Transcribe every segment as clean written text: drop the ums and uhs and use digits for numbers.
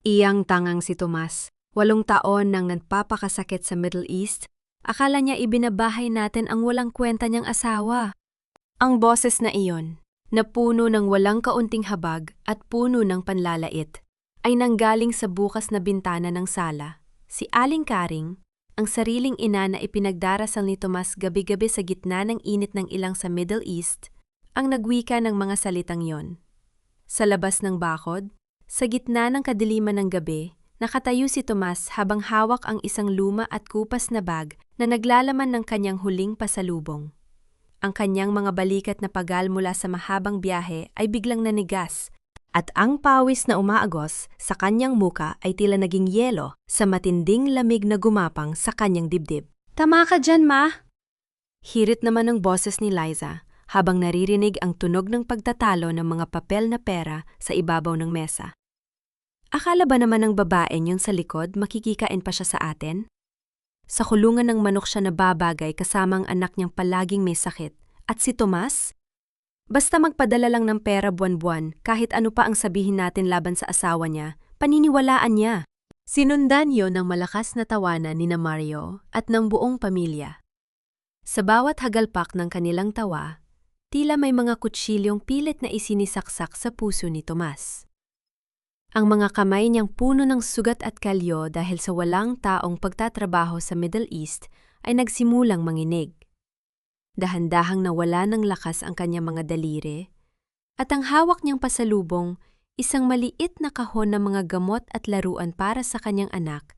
Iyang tangang si Tomas, 8 taon nang nagpapakasakit sa Middle East, akala niya ibinabahay natin ang walang kwenta niyang asawa. Ang boses na iyon, na puno ng walang kaunting habag at puno ng panlalait, ay nanggaling sa bukas na bintana ng sala. Si Aling Karing, ang sariling ina na ipinagdarasal ni Tomas gabi-gabi sa gitna ng init ng ilang sa Middle East, ang nagwika ng mga salitang yon. Sa labas ng bakod, sa gitna ng kadiliman ng gabi, nakatayo si Tomas habang hawak ang isang luma at kupas na bag na naglalaman ng kanyang huling pasalubong. Ang kanyang mga balikat na pagal mula sa mahabang biyahe ay biglang nanigas, at ang pawis na umaagos sa kanyang muka ay tila naging yelo sa matinding lamig na gumapang sa kanyang dibdib. "Tama ka dyan, Ma!" Hirit naman ng boses ni Liza habang naririnig ang tunog ng pagtatalo ng mga papel na pera sa ibabaw ng mesa. Akala ba naman ng babaeng yun sa likod makikikain pa siya sa atin? Sa kulungan ng manok siya nababagay kasama ang anak niyang palaging may sakit. At si Tomas? Basta magpadala lang ng pera buwan-buwan, kahit ano pa ang sabihin natin laban sa asawa niya, paniniwalaan niya. Sinundan yon ng malakas na tawanan ni Mario at ng buong pamilya. Sa bawat hagalpak ng kanilang tawa, tila may mga kutsilyong pilit na isinisaksak sa puso ni Tomas. Ang mga kamay niyang puno ng sugat at kalyo dahil sa walang taong pagtatrabaho sa Middle East ay nagsimulang manginig. Dahan-dahang nawala ng lakas ang kanyang mga daliri, at ang hawak niyang pasalubong, isang maliit na kahon ng mga gamot at laruan para sa kanyang anak,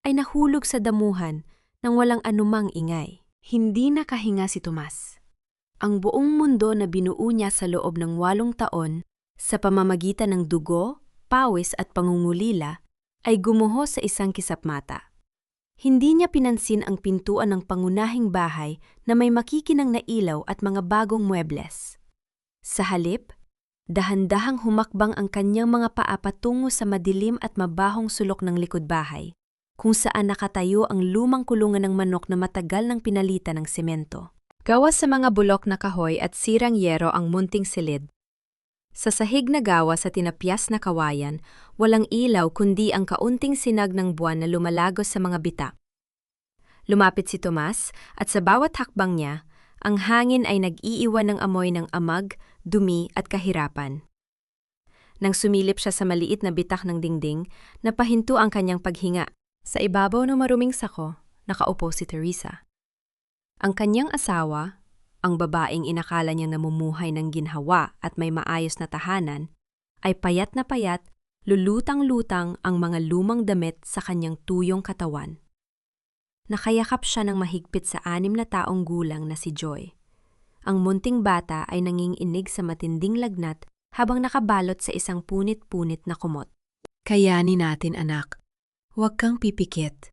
ay nahulog sa damuhan nang walang anumang ingay. Hindi nakahinga si Tomas. Ang buong mundo na binuo niya sa loob ng 8 taon sa pamamagitan ng dugo, pawis at pangungulila ay gumuho sa isang kisapmata. Hindi niya pinansin ang pintuan ng pangunahing bahay na may makikinang na ilaw at mga bagong muebles. Sa halip, dahan-dahang humakbang ang kanyang mga paa patungo sa madilim at mabahong sulok ng likod bahay, kung saan nakatayo ang lumang kulungan ng manok na matagal nang pinalitan ng semento. Gawa sa mga bulok na kahoy at sirang yero ang munting silid. Sa sahig na gawa sa tinapyas na kawayan, walang ilaw kundi ang kaunting sinag ng buwan na lumalagos sa mga bitak. Lumapit si Tomas at sa bawat hakbang niya, ang hangin ay nag-iiwan ng amoy ng amag, dumi at kahirapan. Nang sumilip siya sa maliit na bitak ng dingding, napahinto ang kanyang paghinga. Sa ibabaw ng maruming sako, nakaupo si Teresa. Ang kanyang asawa, ang babaeng inakala niyang namumuhay ng ginhawa at may maayos na tahanan, ay payat na payat, lulutang-lutang ang mga lumang damit sa kanyang tuyong katawan. Nakayakap siya ng mahigpit sa 6 na taong gulang na si Joy. Ang munting bata ay nanginginig sa matinding lagnat habang nakabalot sa isang punit-punit na kumot. "Kayanin natin, anak. Huwag kang pipikit."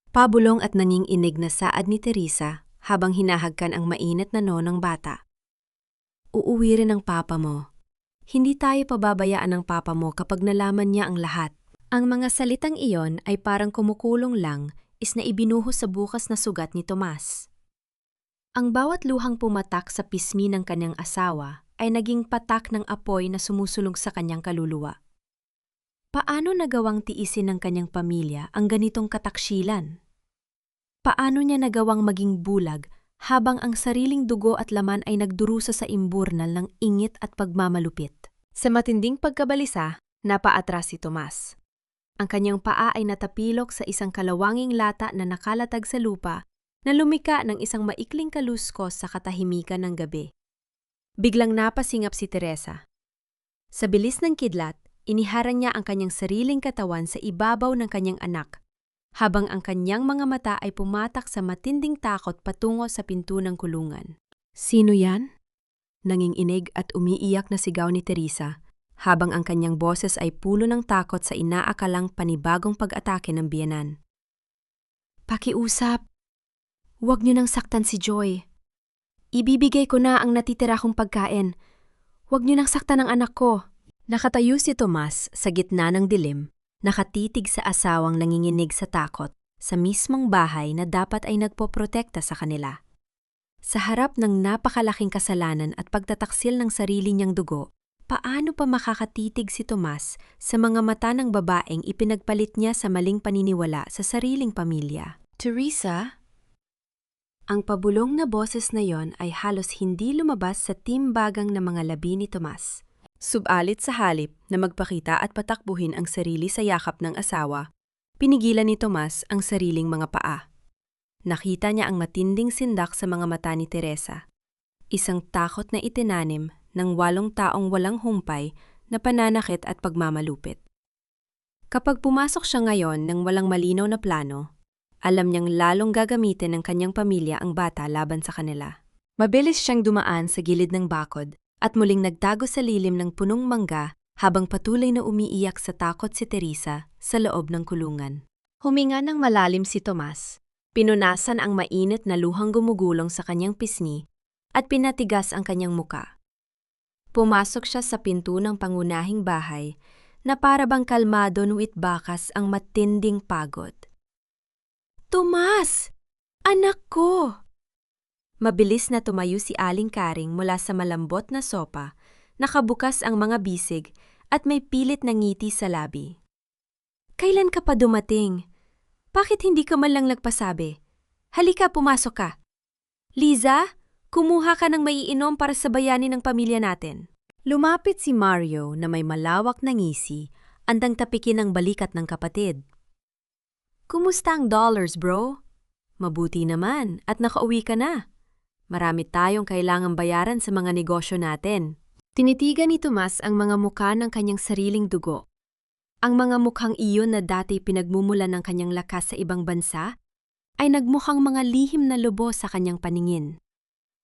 Pabulong at nanginginig na saad ni Teresa habang hinahagkan ang mainit na noo ng bata. "Uuwi rin ang papa mo. Hindi tayo pababayaan ng papa mo kapag nalaman niya ang lahat." Ang mga salitang iyon ay parang kumukulong lang na ibinuhos sa bukas na sugat ni Tomas. Ang bawat luhang pumatak sa pismi ng kanyang asawa ay naging patak ng apoy na sumusulong sa kanyang kaluluwa. Paano nagawang tiisin ng kanyang pamilya ang ganitong kataksilan? Paano niya nagawang maging bulag habang ang sariling dugo at laman ay nagdurusa sa imburnal ng ingit at pagmamalupit? Sa matinding pagkabalisa, napaatras si Tomas. Ang kanyang paa ay natapilok sa isang kalawanging lata na nakalatag sa lupa na lumika ng isang maikling kaluskos sa katahimikan ng gabi. Biglang napasingap si Teresa. Sa bilis ng kidlat, iniharang niya ang kanyang sariling katawan sa ibabaw ng kanyang anak, habang ang kanyang mga mata ay pumatak sa matinding takot patungo sa pinto ng kulungan. "Sino yan?" Nanginginig at umiiyak na sigaw ni Teresa, habang ang kanyang boses ay pulo ng takot sa inaakalang panibagong pag-atake ng biyenan. "Pakiusap. Huwag niyo nang saktan si Joy. Ibibigay ko na ang natitira kong pagkain. Huwag niyo nang saktan ang anak ko." Nakatayo si Tomas sa gitna ng dilim, nakatitig sa asawang nanginginig sa takot sa mismong bahay na dapat ay nagpoprotekta sa kanila. Sa harap ng napakalaking kasalanan at pagtataksil ng sarili niyang dugo, paano pa makakatitig si Tomas sa mga mata ng babaeng ipinagpalit niya sa maling paniniwala sa sariling pamilya? Teresa? Ang pabulong na boses na yon ay halos hindi lumabas sa timbagang na mga labi ni Tomas. Subalit sa halip na magpakita at patakbuhin ang sarili sa yakap ng asawa, pinigilan ni Tomas ang sariling mga paa. Nakita niya ang matinding sindak sa mga mata ni Teresa. Isang takot na itinanim ng 8 taong walang humpay na pananakit at pagmamalupit. Kapag pumasok siya ngayon ng walang malinaw na plano, alam niyang lalong gagamitin ng kanyang pamilya ang bata laban sa kanila. Mabilis siyang dumaan sa gilid ng bakod at muling nagtago sa lilim ng punong mangga habang patuloy na umiiyak sa takot si Teresa sa loob ng kulungan. Huminga ng malalim si Tomas. Pinunasan ang mainit na luhang gumugulong sa kanyang pisngi at pinatigas ang kanyang muka. Pumasok siya sa pinto ng pangunahing bahay na para bang kalmado nuit bakas ang matinding pagod. Tomas! Anak ko! Mabilis na tumayo si Aling Karing mula sa malambot na sopa, nakabukas ang mga bisig at may pilit na ngiti sa labi. Kailan ka pa dumating? Bakit hindi ka man lang nagpasabi? Halika, pumasok ka. Liza, kumuha ka ng maiinom para sa bayani ng pamilya natin. Lumapit si Mario na may malawak na ngisi, andang tapikin ang balikat ng kapatid. Kumusta ang dollars, bro? Mabuti naman at nakauwi ka na. Marami tayong kailangang bayaran sa mga negosyo natin. Tinitigan ni Tomas ang mga mukha ng kanyang sariling dugo. Ang mga mukhang iyon na dati pinagmumulan ng kanyang lakas sa ibang bansa ay nagmukhang mga lihim na lubos sa kanyang paningin.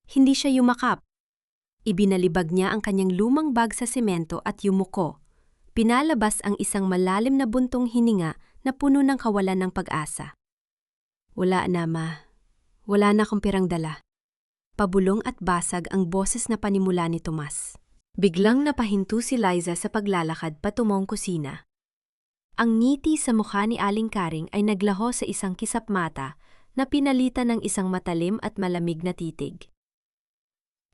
Hindi siya yumakap. Ibinalibag niya ang kanyang lumang bag sa semento at yumuko. Pinalabas ang isang malalim na buntong hininga na puno ng kawalan ng pag-asa. Wala na, ma. Wala na akong pirang dala. Pabulong at basag ang boses na panimula ni Tomas. Biglang napahinto si Liza sa paglalakad patungong kusina. Ang ngiti sa mukha ni Aling Karing ay naglaho sa isang kisap mata na pinalitan ng isang matalim at malamig na titig.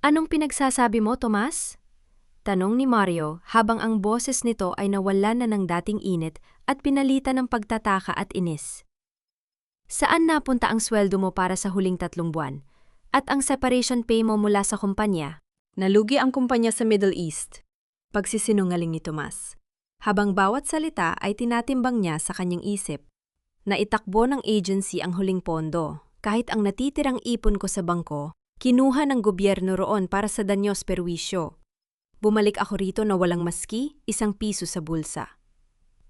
Anong pinagsasabi mo, Tomas? Tanong ni Mario habang ang boses nito ay nawalan na ng dating init at pinalitan ng pagtataka at inis. Saan napunta ang sweldo mo para sa huling 3 buwan? At ang separation pay mo mula sa kumpanya? Nalugi ang kumpanya sa Middle East. Pagsisinungaling ni Tomas. Habang bawat salita ay tinatimbang niya sa kanyang isip. Naitakbo ng agency ang huling pondo. Kahit ang natitirang ipon ko sa bangko, kinuha ng gobyerno roon para sa danyos perwisyo. Bumalik ako rito na walang maski, 1 piso sa bulsa.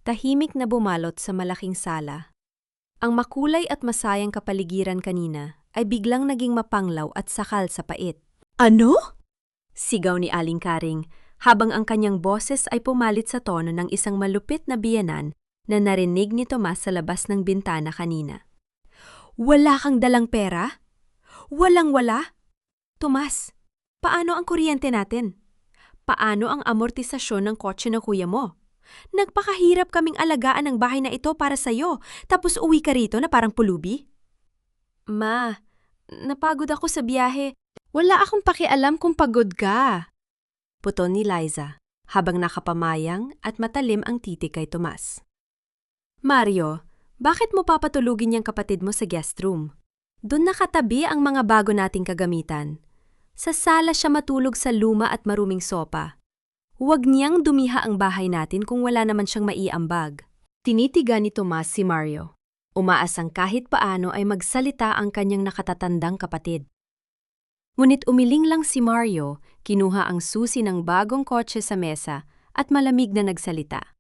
Tahimik na bumalot sa malaking sala. Ang makulay at masayang kapaligiran kanina ay biglang naging mapanglaw at sakal sa pait. Ano? Sigaw ni Aling Karing habang ang kanyang boses ay pumalit sa tono ng isang malupit na biyenan na narinig ni Tomas sa labas ng bintana kanina. Wala kang dalang pera? Walang-wala? Tomas, paano ang kuryente natin? Paano ang amortisasyon ng kotse ng kuya mo? Nagpakahirap kaming alagaan ang bahay na ito para sa'yo, tapos uwi ka rito na parang pulubi? Ma, napagod ako sa biyahe. Wala akong pakialam kung pagod ka. Puton ni Liza, habang nakapamayang at matalim ang titig kay Tomas. Mario, bakit mo papatulugin yung kapatid mo sa guest room? Doon nakatabi ang mga bago nating kagamitan. Sa sala siya matulog sa luma at maruming sopa. Huwag niyang dumiha ang bahay natin kung wala naman siyang maiambag. Tinitigan ni Tomas si Mario. Umaasang kahit paano ay magsalita ang kanyang nakatatandang kapatid. Ngunit umiling lang si Mario, kinuha ang susi ng bagong kotse sa mesa at malamig na nagsalita.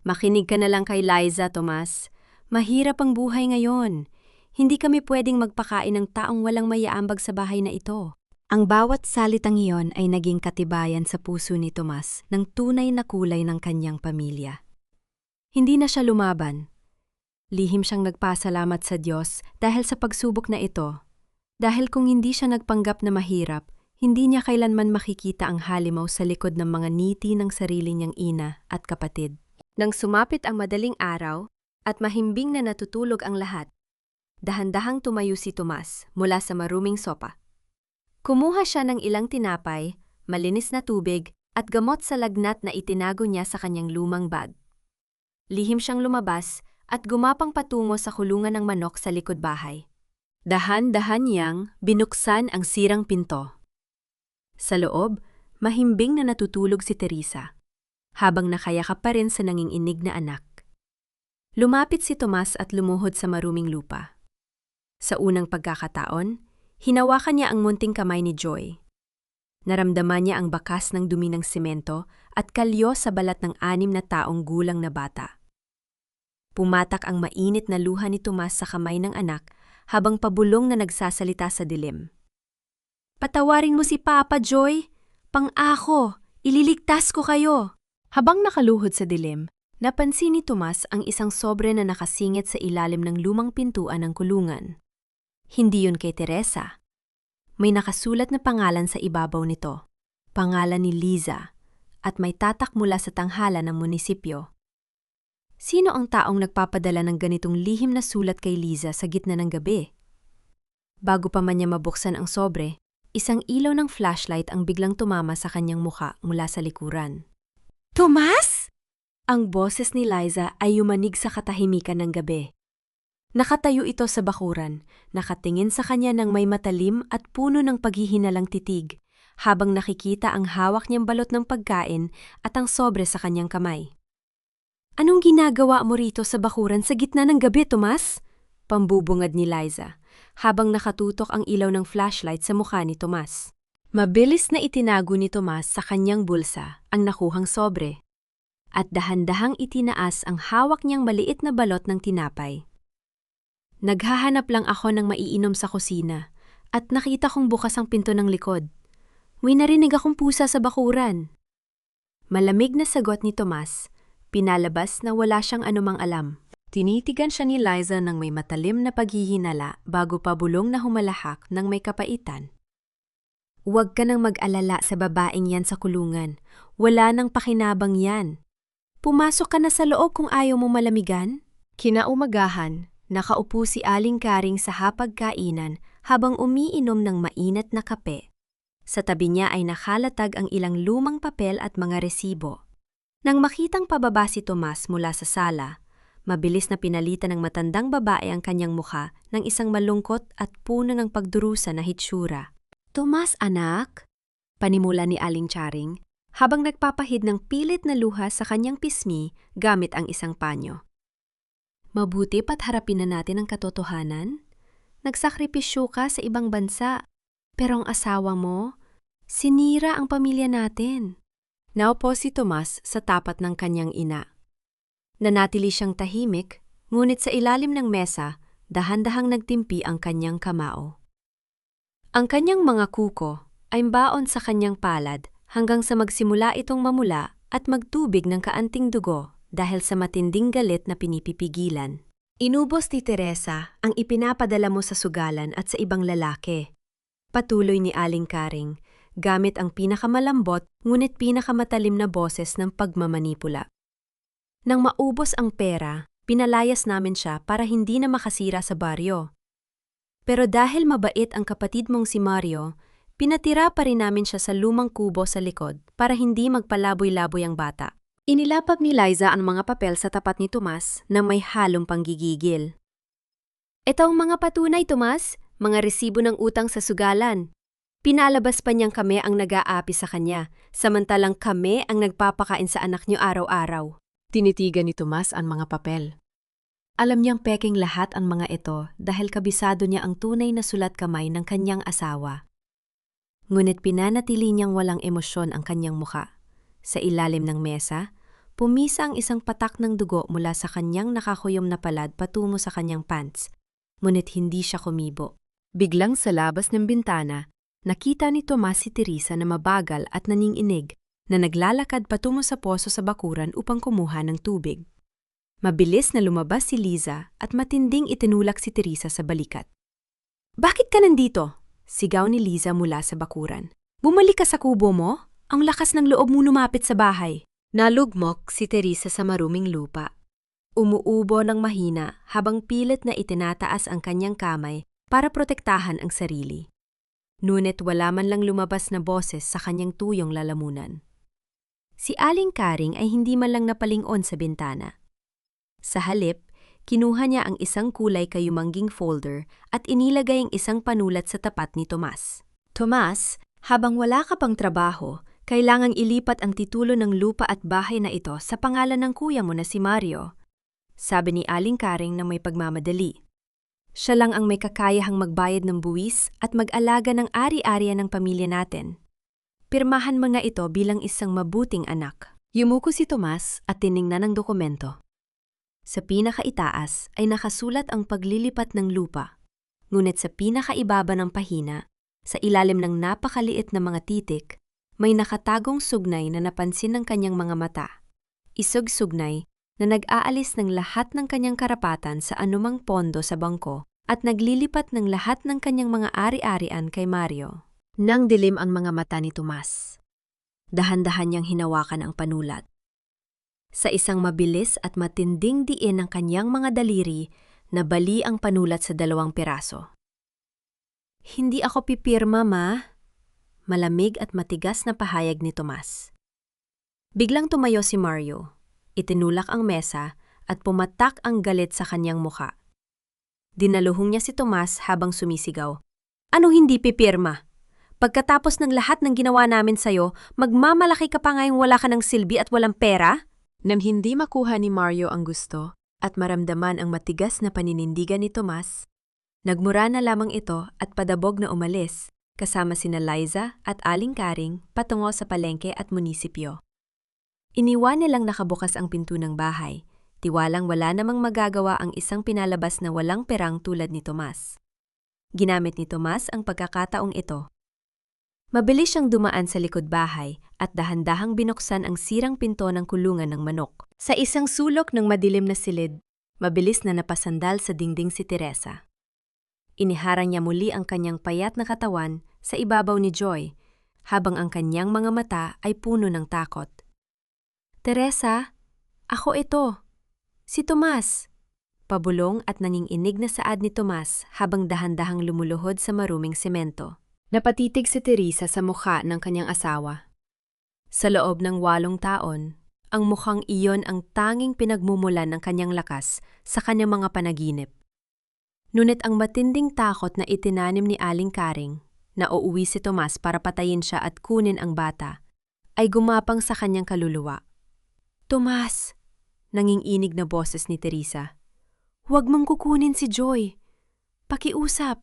Makinig ka na lang kay Liza, Tomas. Mahirap ang buhay ngayon. Hindi kami pwedeng magpakain ng taong walang maiaambag sa bahay na ito. Ang bawat salitang iyon ay naging katibayan sa puso ni Tomas ng tunay na kulay ng kanyang pamilya. Hindi na siya lumaban. Lihim siyang nagpasalamat sa Diyos dahil sa pagsubok na ito. Dahil kung hindi siya nagpanggap na mahirap, hindi niya kailanman makikita ang halimaw sa likod ng mga ngiti ng sarili niyang ina at kapatid. Nang sumapit ang madaling araw at mahimbing na natutulog ang lahat, dahan-dahang tumayo si Tomas mula sa maruming sopa. Kumuha siya ng ilang tinapay, malinis na tubig at gamot sa lagnat na itinago niya sa kanyang lumang bag. Lihim siyang lumabas at gumapang patungo sa kulungan ng manok sa likod bahay. Dahan-dahan niyang binuksan ang sirang pinto. Sa loob, mahimbing na natutulog si Teresa, habang nakayakap pa rin sa nanginginig na anak. Lumapit si Tomas at lumuhod sa maruming lupa. Sa unang pagkakataon, hinawakan niya ang munting kamay ni Joy. Naramdaman niya ang bakas ng dumi ng semento at kalyo sa balat ng 6 na taong gulang na bata. Pumatak ang mainit na luha ni Tomas sa kamay ng anak habang pabulong na nagsasalita sa dilim. "Patawarin mo si Papa, Joy! Pang-ako! Ililigtas ko kayo!" Habang nakaluhod sa dilim, napansin ni Tomas ang isang sobre na nakasingit sa ilalim ng lumang pintuan ng kulungan. Hindi yun kay Teresa. May nakasulat na pangalan sa ibabaw nito, pangalan ni Liza, at may tatak mula sa tanghala ng munisipyo. Sino ang taong nagpapadala ng ganitong lihim na sulat kay Liza sa gitna ng gabi? Bago pa man niya mabuksan ang sobre, isang ilaw ng flashlight ang biglang tumama sa kanyang mukha mula sa likuran. "Tomas?" Ang boses ni Liza ay yumanig sa katahimikan ng gabi. Nakatayo ito sa bakuran, nakatingin sa kanya ng may matalim at puno ng paghihinalang titig, habang nakikita ang hawak niyang balot ng pagkain at ang sobre sa kanyang kamay. "Anong ginagawa mo rito sa bakuran sa gitna ng gabi, Tomas?" Pambubungad ni Liza, habang nakatutok ang ilaw ng flashlight sa mukha ni Tomas. Mabilis na itinago ni Tomas sa kanyang bulsa ang nakuhang sobre, at dahan-dahang itinaas ang hawak niyang maliit na balot ng tinapay. "Naghahanap lang ako ng maiinom sa kusina at nakita kong bukas ang pinto ng likod. May narinig akong pusa sa bakuran." Malamig na sagot ni Tomas, pinalabas na wala siyang anumang alam. Tinitigan siya ni Liza ng may matalim na paghihinala bago pabulong na humalahak ng may kapaitan. "Huwag ka nang mag-alala sa babaeng yan sa kulungan. Wala nang pakinabang yan. Pumasok ka na sa loob kung ayaw mo malamigan." Kinaumagahan, nakaupo si Aling Karing sa hapagkainan habang umiinom ng mainit na kape. Sa tabi niya ay nakalatag ang ilang lumang papel at mga resibo. Nang makitang pababa si Tomas mula sa sala, mabilis na pinalitan ng matandang babae ang kanyang mukha ng isang malungkot at puno ng pagdurusa na hitsura. "Tomas, anak?" Panimula ni Aling Charing, habang nagpapahid ng pilit na luha sa kanyang pismi gamit ang isang panyo. "Mabuti pa't harapin na natin ang katotohanan. Nagsakripisyo ka sa ibang bansa, pero ang asawa mo, sinira ang pamilya natin." Naupo si Tomas sa tapat ng kanyang ina. Nanatili siyang tahimik, ngunit sa ilalim ng mesa, dahan-dahang nagtimpi ang kanyang kamao. Ang kanyang mga kuko ay baon sa kanyang palad hanggang sa magsimula itong mamula at magtubig ng kaanting dugo dahil sa matinding galit na pinipipigilan. "Inubos ni Teresa ang ipinapadala mo sa sugalan at sa ibang lalaki." Patuloy ni Aling Karing, gamit ang pinakamalambot ngunit pinakamatalim na boses ng pagmamanipula. "Nang maubos ang pera, pinalayas namin siya para hindi na makasira sa baryo. Pero dahil mabait ang kapatid mong si Mario, pinatira pa rin namin siya sa lumang kubo sa likod para hindi magpalaboy-laboy ang bata." Inilapag ni Liza ang mga papel sa tapat ni Tomas na may halong panggigigil. "Ito ang mga patunay, Tomas, mga resibo ng utang sa sugalan. Pinalabas pa niyang kami ang nag-aapi sa kanya, samantalang kami ang nagpapakain sa anak niyo araw-araw." Tinitigan ni Tomas ang mga papel. Alam niyang peking lahat ang mga ito dahil kabisado niya ang tunay na sulat kamay ng kanyang asawa. Ngunit pinanatili niyang walang emosyon ang kanyang mukha. Sa ilalim ng mesa, pumisa ang isang patak ng dugo mula sa kanyang nakakuyom na palad patungo sa kanyang pants, ngunit hindi siya kumibo. Biglang sa labas ng bintana, nakita ni Tomas si Teresa na mabagal at naninginig na naglalakad patungo sa poso sa bakuran upang kumuha ng tubig. Mabilis na lumabas si Liza at matinding itinulak si Teresa sa balikat. "Bakit ka nandito?" sigaw ni Liza mula sa bakuran. "Bumalik ka sa kubo mo? Ang lakas ng loob mo lumapit sa bahay." Nalugmok si Teresa sa maruming lupa. Umuubo ng mahina habang pilit na itinataas ang kanyang kamay para protektahan ang sarili. Ngunit wala man lang lumabas na boses sa kanyang tuyong lalamunan. Si Aling Karing ay hindi man lang napalingon sa bintana. Sa halip, kinuha niya ang isang kulay kayumangging folder at inilagay ang isang panulat sa tapat ni Tomas. Tomas, habang wala ka pang trabaho, kailangang ilipat ang titulo ng lupa at bahay na ito sa pangalan ng kuya mo na si Mario, sabi ni Aling Karing na may pagmamadali. Siya lang ang may kakayahang magbayad ng buwis at mag-alaga ng ari-arian ng pamilya natin. Pirmahan mo na ito bilang isang mabuting anak. Yumuko si Tomas at tiningnan ang dokumento. Sa pinakaitaas ay nakasulat ang paglilipat ng lupa, ngunit sa pinakaibaba ng pahina, sa ilalim ng napakaliit na mga titik, may nakatagong sugnay na napansin ng kanyang mga mata. Isog-sugnay na nag-aalis ng lahat ng kanyang karapatan sa anumang pondo sa bangko at naglilipat ng lahat ng kanyang mga ari-arian kay Mario. Nang dilim ang mga mata ni Tomas, dahan-dahan niyang hinawakan ang panulat. Sa isang mabilis at matinding diin ng kanyang mga daliri, nabali ang panulat sa 2 piraso. Hindi ako pipirma, Ma. Malamig at matigas na pahayag ni Tomas. Biglang tumayo si Mario, itinulak ang mesa at pumatak ang galit sa kanyang mukha. Dinaluhong niya si Tomas habang sumisigaw. Ano hindi pipirma? Pagkatapos ng lahat ng ginawa namin sa'yo, magmamalaki ka pa ngayong wala ka ng silbi at walang pera? Nang hindi makuha ni Mario ang gusto at maramdaman ang matigas na paninindigan ni Tomas, nagmura na lamang ito at padabog na umalis, kasama sina Liza at Aling Karing patungo sa palengke at munisipyo. Iniwan nilang nakabukas ang pinto ng bahay, tiwalang wala namang magagawa ang isang pinalabas na walang perang tulad ni Tomas. Ginamit ni Tomas ang pagkakataong ito. Mabilis siyang dumaan sa likod bahay at dahan-dahang binuksan ang sirang pinto ng kulungan ng manok. Sa isang sulok ng madilim na silid, mabilis na napasandal sa dingding si Teresa. Iniharang niya muli ang kanyang payat na katawan sa ibabaw ni Joy, habang ang kanyang mga mata ay puno ng takot. Teresa, ako ito. Si Tomas. Pabulong at nanginginig na saad ni Tomas habang dahan-dahang lumuluhod sa maruming semento. Napatitig si Teresa sa mukha ng kanyang asawa. Sa loob ng 8 taon, ang mukhang iyon ang tanging pinagmumulan ng kanyang lakas sa kanyang mga panaginip. Ngunit ang matinding takot na itinanim ni Aling Karing na uuwi si Tomas para patayin siya at kunin ang bata, ay gumapang sa kanyang kaluluwa. Tomas! Nanginginig na boses ni Teresa. Huwag mong kukunin si Joy. Pakiusap.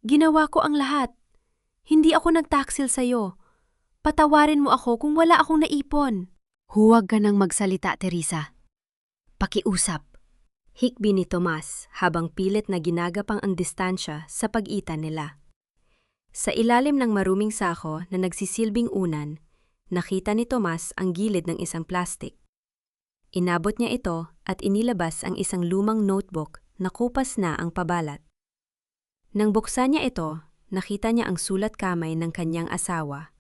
Ginawa ko ang lahat. Hindi ako nagtaksil sa'yo. Patawarin mo ako kung wala akong naipon. Huwag ka nang magsalita, Teresa. Pakiusap. Hikbi ni Tomas habang pilit na ginagapang ang distansya sa pagitan nila. Sa ilalim ng maruming sako na nagsisilbing unan, nakita ni Tomas ang gilid ng isang plastik. Inabot niya ito at inilabas ang isang lumang notebook na kupas na ang pabalat. Nang buksan niya ito, nakita niya ang sulat kamay ng kanyang asawa,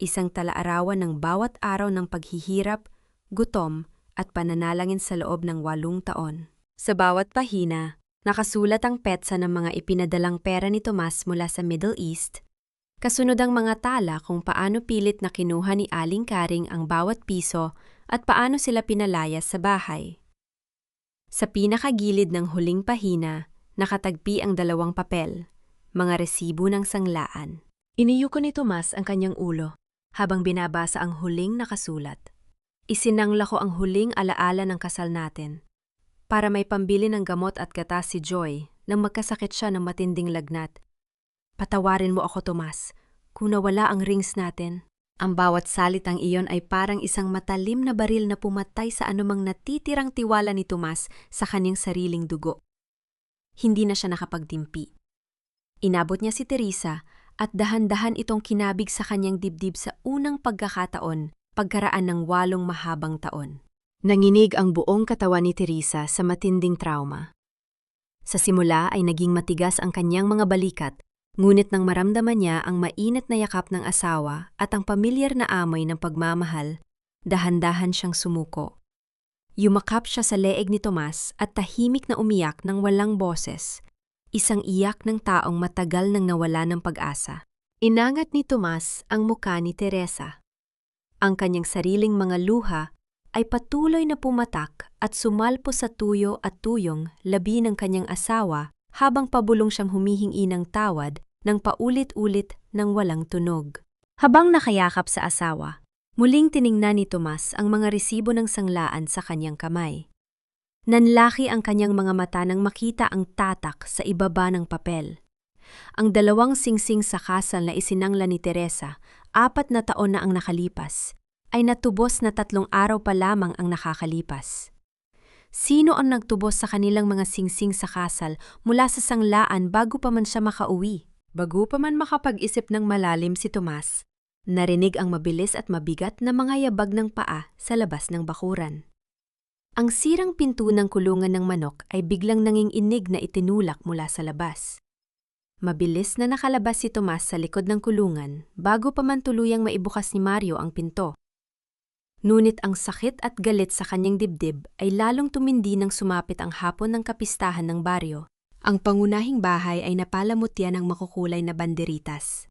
isang talaarawan ng bawat araw ng paghihirap, gutom at pananalangin sa loob ng 8 taon. Sa bawat pahina, nakasulat ang petsa ng mga ipinadalang pera ni Tomas mula sa Middle East, kasunod ang mga tala kung paano pilit na kinuha ni Aling Karing ang bawat piso at paano sila pinalayas sa bahay. Sa pinakagilid ng huling pahina, nakatagpi ang 2 papel, mga resibo ng sanglaan. Iniyuko ni Tomas ang kanyang ulo habang binabasa ang huling nakasulat. Isinangla ko ang huling alaala ng kasal natin para may pambili ng gamot at gatas si Joy nang magkasakit siya ng matinding lagnat. Patawarin mo ako, Tomas, kung nawala ang rings natin. Ang bawat salitang iyon ay parang isang matalim na baril na pumatay sa anumang natitirang tiwala ni Tomas sa kanyang sariling dugo. Hindi na siya nakapagtimpi. Inabot niya si Teresa at dahan-dahan itong kinabig sa kanyang dibdib sa unang pagkakataon pagkaraan ng 8 mahabang taon. Nanginig ang buong katawan ni Teresa sa matinding trauma. Sa simula ay naging matigas ang kanyang mga balikat, ngunit nang maramdaman niya ang mainit na yakap ng asawa at ang pamilyar na amoy ng pagmamahal, dahan-dahan siyang sumuko. Yumakap siya sa leeg ni Tomas at tahimik na umiyak ng walang boses. Isang iyak ng taong matagal nang nawala ng pag-asa. Inangat ni Tomas ang muka ni Teresa. Ang kanyang sariling mga luha ay patuloy na pumatak at sumalpo sa tuyo at tuyong labi ng kanyang asawa habang pabulong siyang humihingi ng tawad ng paulit-ulit ng walang tunog. Habang nakayakap sa asawa, muling tiningnan ni Tomas ang mga resibo ng sanglaan sa kanyang kamay. Nanlaki ang kanyang mga mata nang makita ang tatak sa ibaba ng papel. Ang 2 singsing sa kasal na isinangla ni Teresa, 4 na taon na ang nakalipas, ay natubos na 3 araw pa lamang ang nakakalipas. Sino ang nagtubos sa kanilang mga singsing sa kasal mula sa sanglaan bago pa man siya makauwi? Bago pa man makapag-isip ng malalim si Tomas, narinig ang mabilis at mabigat na mga yabag ng paa sa labas ng bakuran. Ang sirang pinto ng kulungan ng manok ay biglang nanginginig na itinulak mula sa labas. Mabilis na nakalabas si Tomas sa likod ng kulungan bago pa man tuluyang maibukas ni Mario ang pinto. Ngunit ang sakit at galit sa kanyang dibdib ay lalong tumindi nang sumapit ang hapon ng kapistahan ng baryo. Ang pangunahing bahay ay napalamutya ng makukulay na banderitas.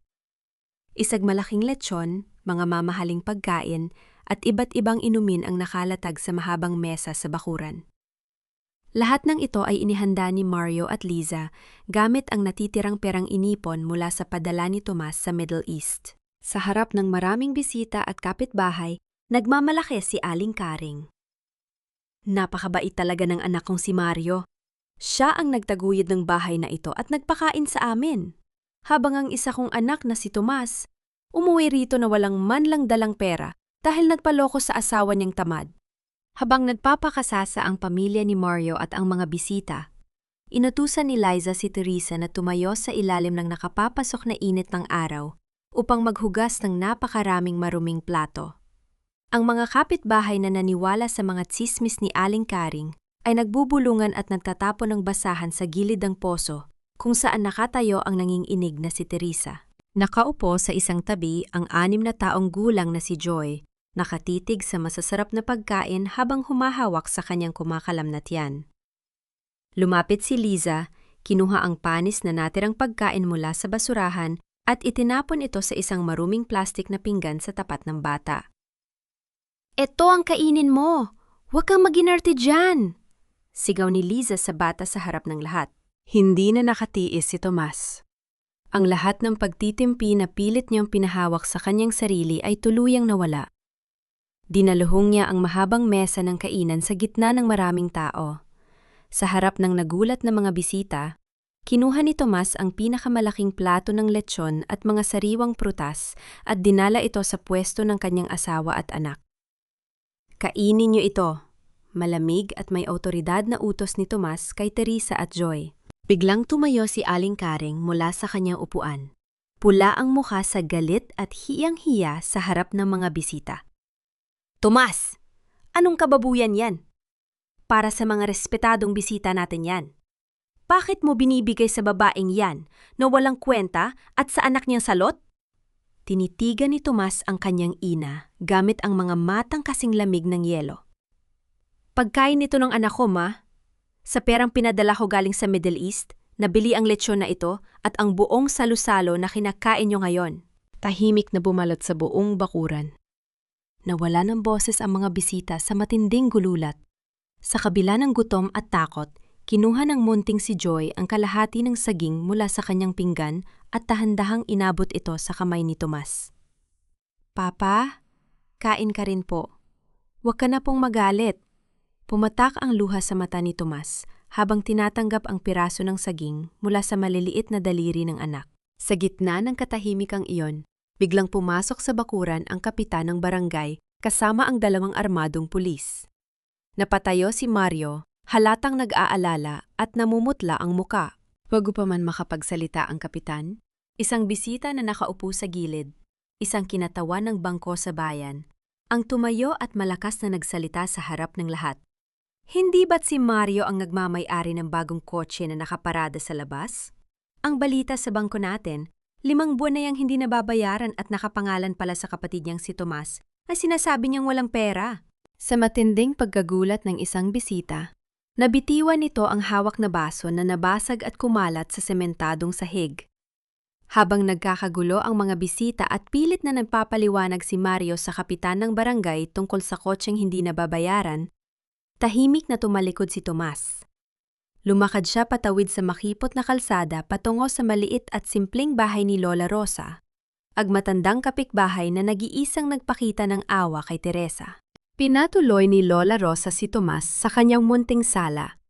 Isang malaking lechon, mga mamahaling pagkain, at iba't ibang inumin ang nakalatag sa mahabang mesa sa bakuran. Lahat ng ito ay inihanda ni Mario at Liza gamit ang natitirang perang inipon mula sa padala ni Tomas sa Middle East. Sa harap ng maraming bisita at kapitbahay, nagmamalaki si Aling Karing. Napakabait talaga ng anak kong si Mario. Siya ang nagtaguyod ng bahay na ito at nagpakain sa amin. Habang ang isa kong anak na si Tomas, umuwi rito na walang man lang dalang pera dahil nagpaloko sa asawa niyang tamad. Habang nagpapakasasa ang pamilya ni Mario at ang mga bisita, inutusan ni Liza si Teresa na tumayo sa ilalim ng nakapapasok na init ng araw upang maghugas ng napakaraming maruming plato. Ang mga kapitbahay na naniwala sa mga tsismis ni Aling Karing ay nagbubulungan at nagtatapon ng basahan sa gilid ng poso kung saan nakatayo ang nanginginig na si Teresa. Nakaupo sa isang tabi ang 6 na taong gulang na si Joy, nakatitig sa masasarap na pagkain habang humahawak sa kanyang kumakalam na tiyan. Lumapit si Liza, kinuha ang panis na natirang pagkain mula sa basurahan at itinapon ito sa isang maruming plastik na pinggan sa tapat ng bata. "Ito ang kainin mo! Huwag kang maginarte dyan!" Sigaw ni Liza sa bata sa harap ng lahat. Hindi na nakatiis si Tomas. Ang lahat ng pagtitimpi na pilit niyang pinahawak sa kanyang sarili ay tuluyang nawala. Dinaluhong niya ang mahabang mesa ng kainan sa gitna ng maraming tao. Sa harap ng nagulat na mga bisita, kinuha ni Tomas ang pinakamalaking plato ng lechon at mga sariwang prutas at dinala ito sa pwesto ng kanyang asawa at anak. "Kainin niyo ito." Malamig at may awtoridad na utos ni Tomas kay Teresa at Joy. Biglang tumayo si Aling Karing mula sa kanyang upuan. Pula ang mukha sa galit at hiyang-hiya sa harap ng mga bisita. "Tomas! Anong kababuyan yan? Para sa mga respetadong bisita natin yan. Bakit mo binibigay sa babaeng yan na walang kwenta at sa anak niyang salot?" Tinitigan ni Tomas ang kanyang ina gamit ang mga matang kasing lamig ng yelo. "Pagkain nito ng anak ko, ma. Sa perang pinadala ko galing sa Middle East, nabili ang lechon na ito at ang buong salusalo na kinakain niyo ngayon." Tahimik na bumalot sa buong bakuran. Nawala ng boses ang mga bisita sa matinding gululat. Sa kabila ng gutom at takot, kinuha ng munting si Joy ang kalahati ng saging mula sa kanyang pinggan at dahan-dahang inabot ito sa kamay ni Tomas. "Papa, kain ka rin po. Huwag ka na pong magalit." Pumatak ang luha sa mata ni Tomas habang tinatanggap ang piraso ng saging mula sa maliliit na daliri ng anak. Sa gitna ng katahimikang iyon, biglang pumasok sa bakuran ang kapitan ng barangay kasama ang 2 armadong pulis. Napatayo si Mario, halatang nag-aalala at namumutla ang muka. Bago pa man makapagsalita ang kapitan, isang bisita na nakaupo sa gilid, isang kinatawan ng bangko sa bayan, ang tumayo at malakas na nagsalita sa harap ng lahat. "Hindi ba't si Mario ang nagmamay-ari ng bagong kotse na nakaparada sa labas? Ang balita sa bangko natin, 5 buwan na yang hindi nababayaran at nakapangalan pala sa kapatid niyang si Tomas na sinasabi niyang walang pera." Sa matinding pagkagulat ng isang bisita, nabitiwan nito ang hawak na baso na nabasag at kumalat sa sementadong sahig. Habang nagkakagulo ang mga bisita at pilit na nagpapaliwanag si Mario sa kapitan ng barangay tungkol sa kotseng hindi nababayaran, tahimik na tumalikod si Tomas. Lumakad siya patawid sa makipot na kalsada patungo sa maliit at simpleng bahay ni Lola Rosa, agmatandang kapitbahay na nag-iisang nagpakita ng awa kay Teresa. Pinatuloy ni Lola Rosa si Tomas sa kanyang munting sala.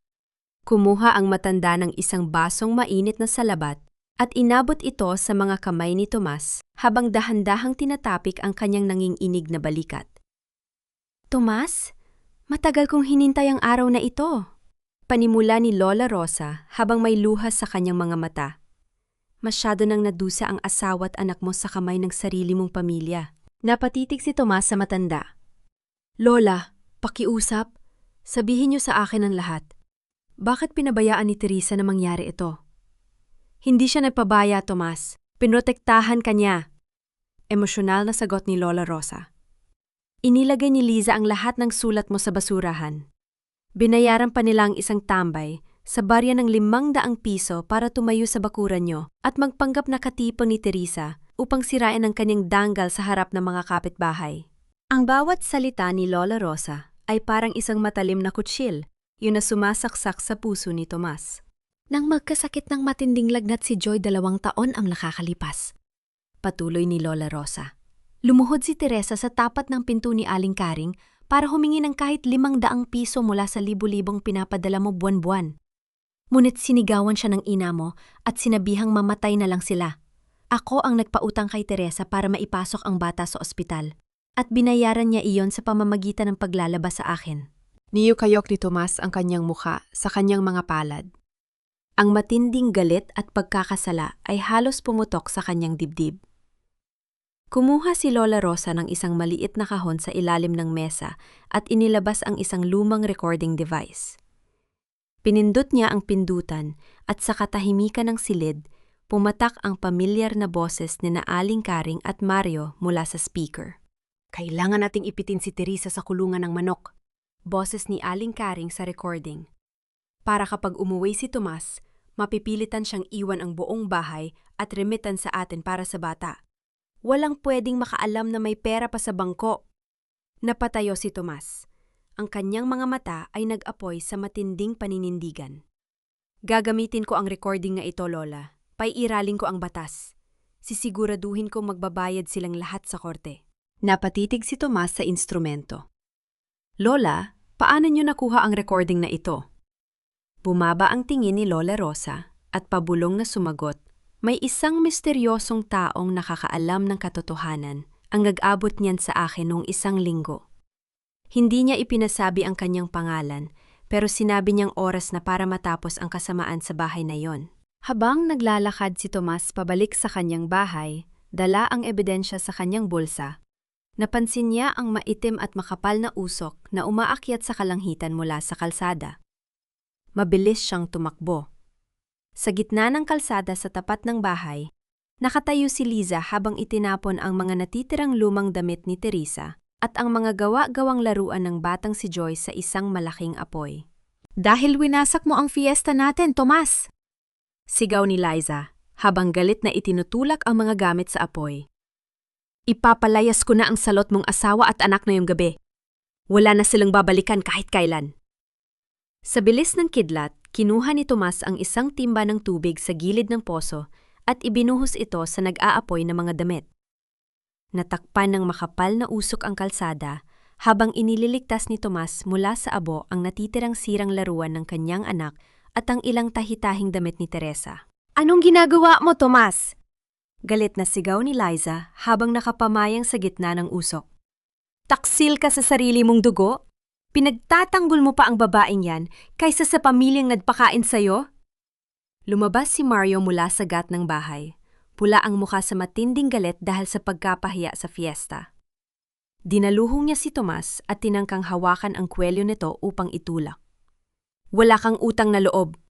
Kumuha ang matanda ng isang basong mainit na salabat at inabot ito sa mga kamay ni Tomas habang dahan-dahang tinatapik ang kanyang nanginginig na balikat. "Tomas, matagal kong hinintay ang araw na ito," panimula ni Lola Rosa habang may luhas sa kanyang mga mata. "Masyado nang nadusa ang asawa at anak mo sa kamay ng sarili mong pamilya." Napatitig si Tomas sa matanda. "Lola, pakiusap, sabihin niyo sa akin ang lahat. Bakit pinabayaan ni Teresa na mangyari ito?" "Hindi siya nagpabaya, Tomas. Pinotektahan ka niya." Emosyonal na sagot ni Lola Rosa. "Inilagay ni Liza ang lahat ng sulat mo sa basurahan. Binayaran pa nila ang isang tambay sa barya ng 500 piso para tumayo sa bakuran niyo at magpanggap na katipon ni Teresa upang sirain ang kanyang danggal sa harap ng mga kapitbahay." Ang bawat salita ni Lola Rosa ay parang isang matalim na kutsil, yun na sumasaksak sa puso ni Tomas. Nang magkasakit ng matinding lagnat si Joy 2 taon ang nakakalipas. Patuloy ni Lola Rosa. Lumuhod si Teresa sa tapat ng pinto ni Aling Karing para humingi ng kahit 500 piso mula sa libu-libong pinapadala mo buwan-buwan. Ngunit sinigawan siya ng ina mo at sinabihang mamatay na lang sila. Ako ang nagpautang kay Teresa para maipasok ang bata sa ospital at binayaran niya iyon sa pamamagitan ng paglalabas sa akin. Niyukayok ni Tomas ang kanyang muka sa kanyang mga palad. Ang matinding galit at pagkakasala ay halos pumutok sa kanyang dibdib. Kumuha si Lola Rosa ng isang maliit na kahon sa ilalim ng mesa at inilabas ang isang lumang recording device. Pinindot niya ang pindutan at sa katahimikan ng silid, pumatak ang pamilyar na boses ni Aling Karing at Mario mula sa speaker. "Kailangan nating ipitin si Teresa sa kulungan ng manok," boses ni Aling Karing sa recording. "Para kapag umuwi si Tomas, mapipilitan siyang iwan ang buong bahay at remitan sa atin para sa bata. Walang pwedeng makaalam na may pera pa sa bangko." Napatayo si Tomas. Ang kanyang mga mata ay nag-apoy sa matinding paninindigan. "Gagamitin ko ang recording na ito, Lola. Paiiralin ko ang batas. Sisiguraduhin kong magbabayad silang lahat sa korte." Napatitig si Tomas sa instrumento. "Lola, paano niyo nakuha ang recording na ito?" Bumaba ang tingin ni Lola Rosa at pabulong na sumagot, "May isang misteryosong taong nakakaalam ng katotohanan ang nag-abot niyan sa akin noong 1 linggo. Hindi niya ipinasabi ang kanyang pangalan, pero sinabi niyang oras na para matapos ang kasamaan sa bahay na yon." Habang naglalakad si Tomas pabalik sa kanyang bahay, dala ang ebidensya sa kanyang bulsa. Napansin niya ang maitim at makapal na usok na umaakyat sa kalangitan mula sa kalsada. Mabilis siyang tumakbo. Sa gitna ng kalsada sa tapat ng bahay, nakatayo si Liza habang itinapon ang mga natitirang lumang damit ni Teresa at ang mga gawa-gawang laruan ng batang si Joy sa isang malaking apoy. "Dahil winasak mo ang fiesta natin, Tomas!" sigaw ni Liza habang galit na itinutulak ang mga gamit sa apoy. "Ipapalayas ko na ang salot mong asawa at anak ngayong gabi. Wala na silang babalikan kahit kailan." Sa bilis ng kidlat, kinuha ni Tomas ang isang timba ng tubig sa gilid ng poso at ibinuhos ito sa nag-aapoy na mga damit. Natakpan ng makapal na usok ang kalsada habang inililigtas ni Tomas mula sa abo ang natitirang sirang laruan ng kanyang anak at ang ilang tahitahing damit ni Teresa. "Anong ginagawa mo, Tomas?" Galit na sigaw ni Liza habang nakapamayang sa gitna ng usok. "Taksil ka sa sarili mong dugo? Pinagtatanggol mo pa ang babaeng yan kaysa sa pamilyang nagpakain sa'yo?" Lumabas si Mario mula sa gat ng bahay. Pula ang mukha sa matinding galit dahil sa pagkapahiya sa fiesta. Dinaluhong niya si Tomas at tinangkang hawakan ang kwelyo nito upang itulak. "Wala kang utang na loob.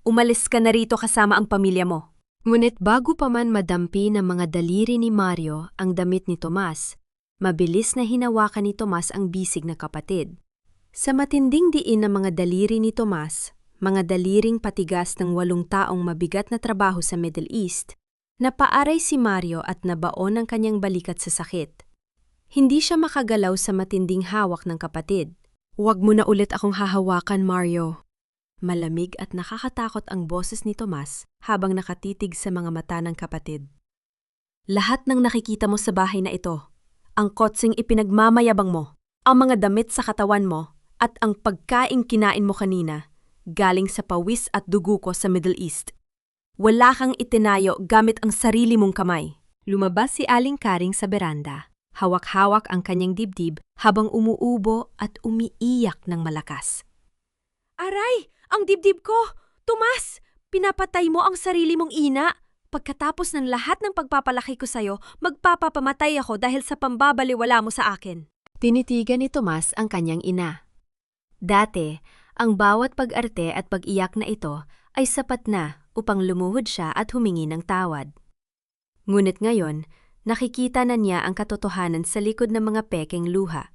Umalis ka na rito kasama ang pamilya mo." Ngunit bago pa man madampi ng mga daliri ni Mario ang damit ni Tomas, mabilis na hinawakan ni Tomas ang bisig na kapatid. Sa matinding diin ng mga daliri ni Tomas, mga daliring patigas ng 8 taong mabigat na trabaho sa Middle East, Napaaray si Mario at nabaon ang kanyang balikat sa sakit. Hindi siya makagalaw sa matinding hawak ng kapatid. "Huwag mo na ulit akong hahawakan, Mario." Malamig at nakakatakot ang boses ni Tomas habang nakatitig sa mga mata ng kapatid. "Lahat ng nakikita mo sa bahay na ito, ang kotseng ipinagmamayabang mo, ang mga damit sa katawan mo, at ang pagkaing kinain mo kanina, galing sa pawis at dugo ko sa Middle East. Wala kang itinayo gamit ang sarili mong kamay." Lumabas si Aling Karing sa beranda. Hawak-hawak ang kanyang dibdib habang umuubo at umiiyak ng malakas. "Aray! Ang dibdib ko! Tomas! Pinapatay mo ang sarili mong ina! Pagkatapos ng lahat ng pagpapalaki ko sa'yo, magpapapamatay ako dahil sa pambabaliwala mo sa akin." Tinitigan ni Tomas ang kanyang ina. Dati, ang bawat pag-arte at pag-iyak na ito ay sapat na upang lumuhod siya at humingi ng tawad. Ngunit ngayon, nakikita na niya ang katotohanan sa likod ng mga pekeng luha.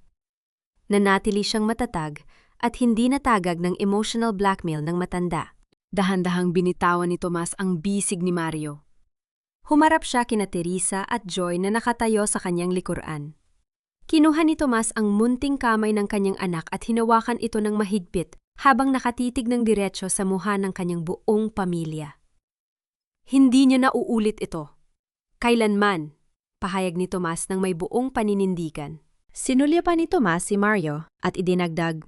Nanatili siyang matatag at hindi natagag ng emotional blackmail ng matanda. Dahan-dahang binitawan ni Tomas ang bisig ni Mario. Humarap siya kina Teresa at Joy na nakatayo sa kanyang likuran. Kinuha ni Tomas ang munting kamay ng kanyang anak at hinawakan ito ng mahigpit habang nakatitig ng diretso sa mukha ng kanyang buong pamilya. "Hindi niya nauulit ito. Kailanman," pahayag ni Tomas ng may buong paninindigan. Sinulya pa ni Tomas si Mario at idinagdag,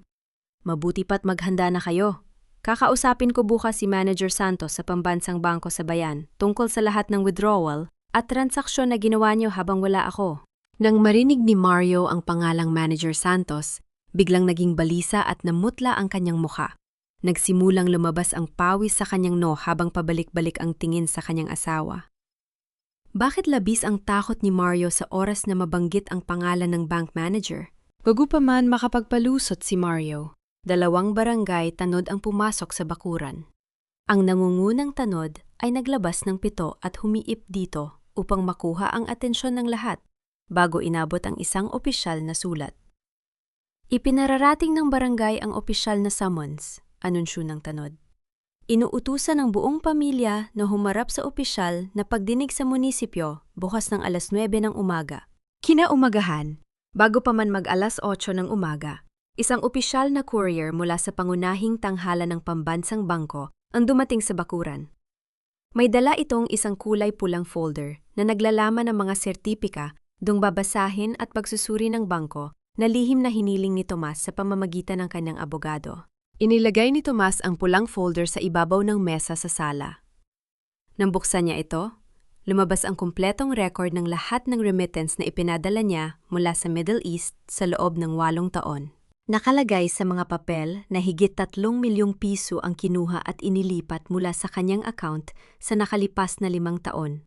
"Mabuti pa't maghanda na kayo. Kakausapin ko bukas si Manager Santos sa Pambansang Bangko sa Bayan tungkol sa lahat ng withdrawal at transaksyon na ginawa niyo habang wala ako." Nang marinig ni Mario ang pangalang Manager Santos, biglang naging balisa at namutla ang kanyang mukha. Nagsimulang lumabas ang pawis sa kanyang noo habang pabalik-balik ang tingin sa kanyang asawa. Bakit labis ang takot ni Mario sa oras na mabanggit ang pangalan ng bank manager? Bago pa man makapagpalusot si Mario, 2 barangay tanod ang pumasok sa bakuran. Ang nangungunang tanod ay naglabas ng 7 at humiip dito upang makuha ang atensyon ng lahat bago inabot ang isang opisyal na sulat. Ipinararating ng barangay ang opisyal na summons, anunsyo ng tanod. Inuutusan ng buong pamilya na humarap sa opisyal na pagdinig sa munisipyo bukas ng 9:00 ng umaga. Kinaumagahan, bago pa man mag 8:00 ng umaga, isang opisyal na courier mula sa pangunahing tanghalan ng Pambansang Bangko ang dumating sa bakuran. May dala itong isang kulay pulang folder na naglalaman ng mga sertipika dung babasahin at pagsusuri ng bangko na lihim na hiniling ni Tomas sa pamamagitan ng kanyang abogado. Inilagay ni Tomas ang pulang folder sa ibabaw ng mesa sa sala. Nang buksan niya ito, lumabas ang kumpletong record ng lahat ng remittance na ipinadala niya mula sa Middle East sa loob ng 8 taon. Nakalagay sa mga papel na higit 3 milyong piso ang kinuha at inilipat mula sa kanyang account sa nakalipas na 5 taon.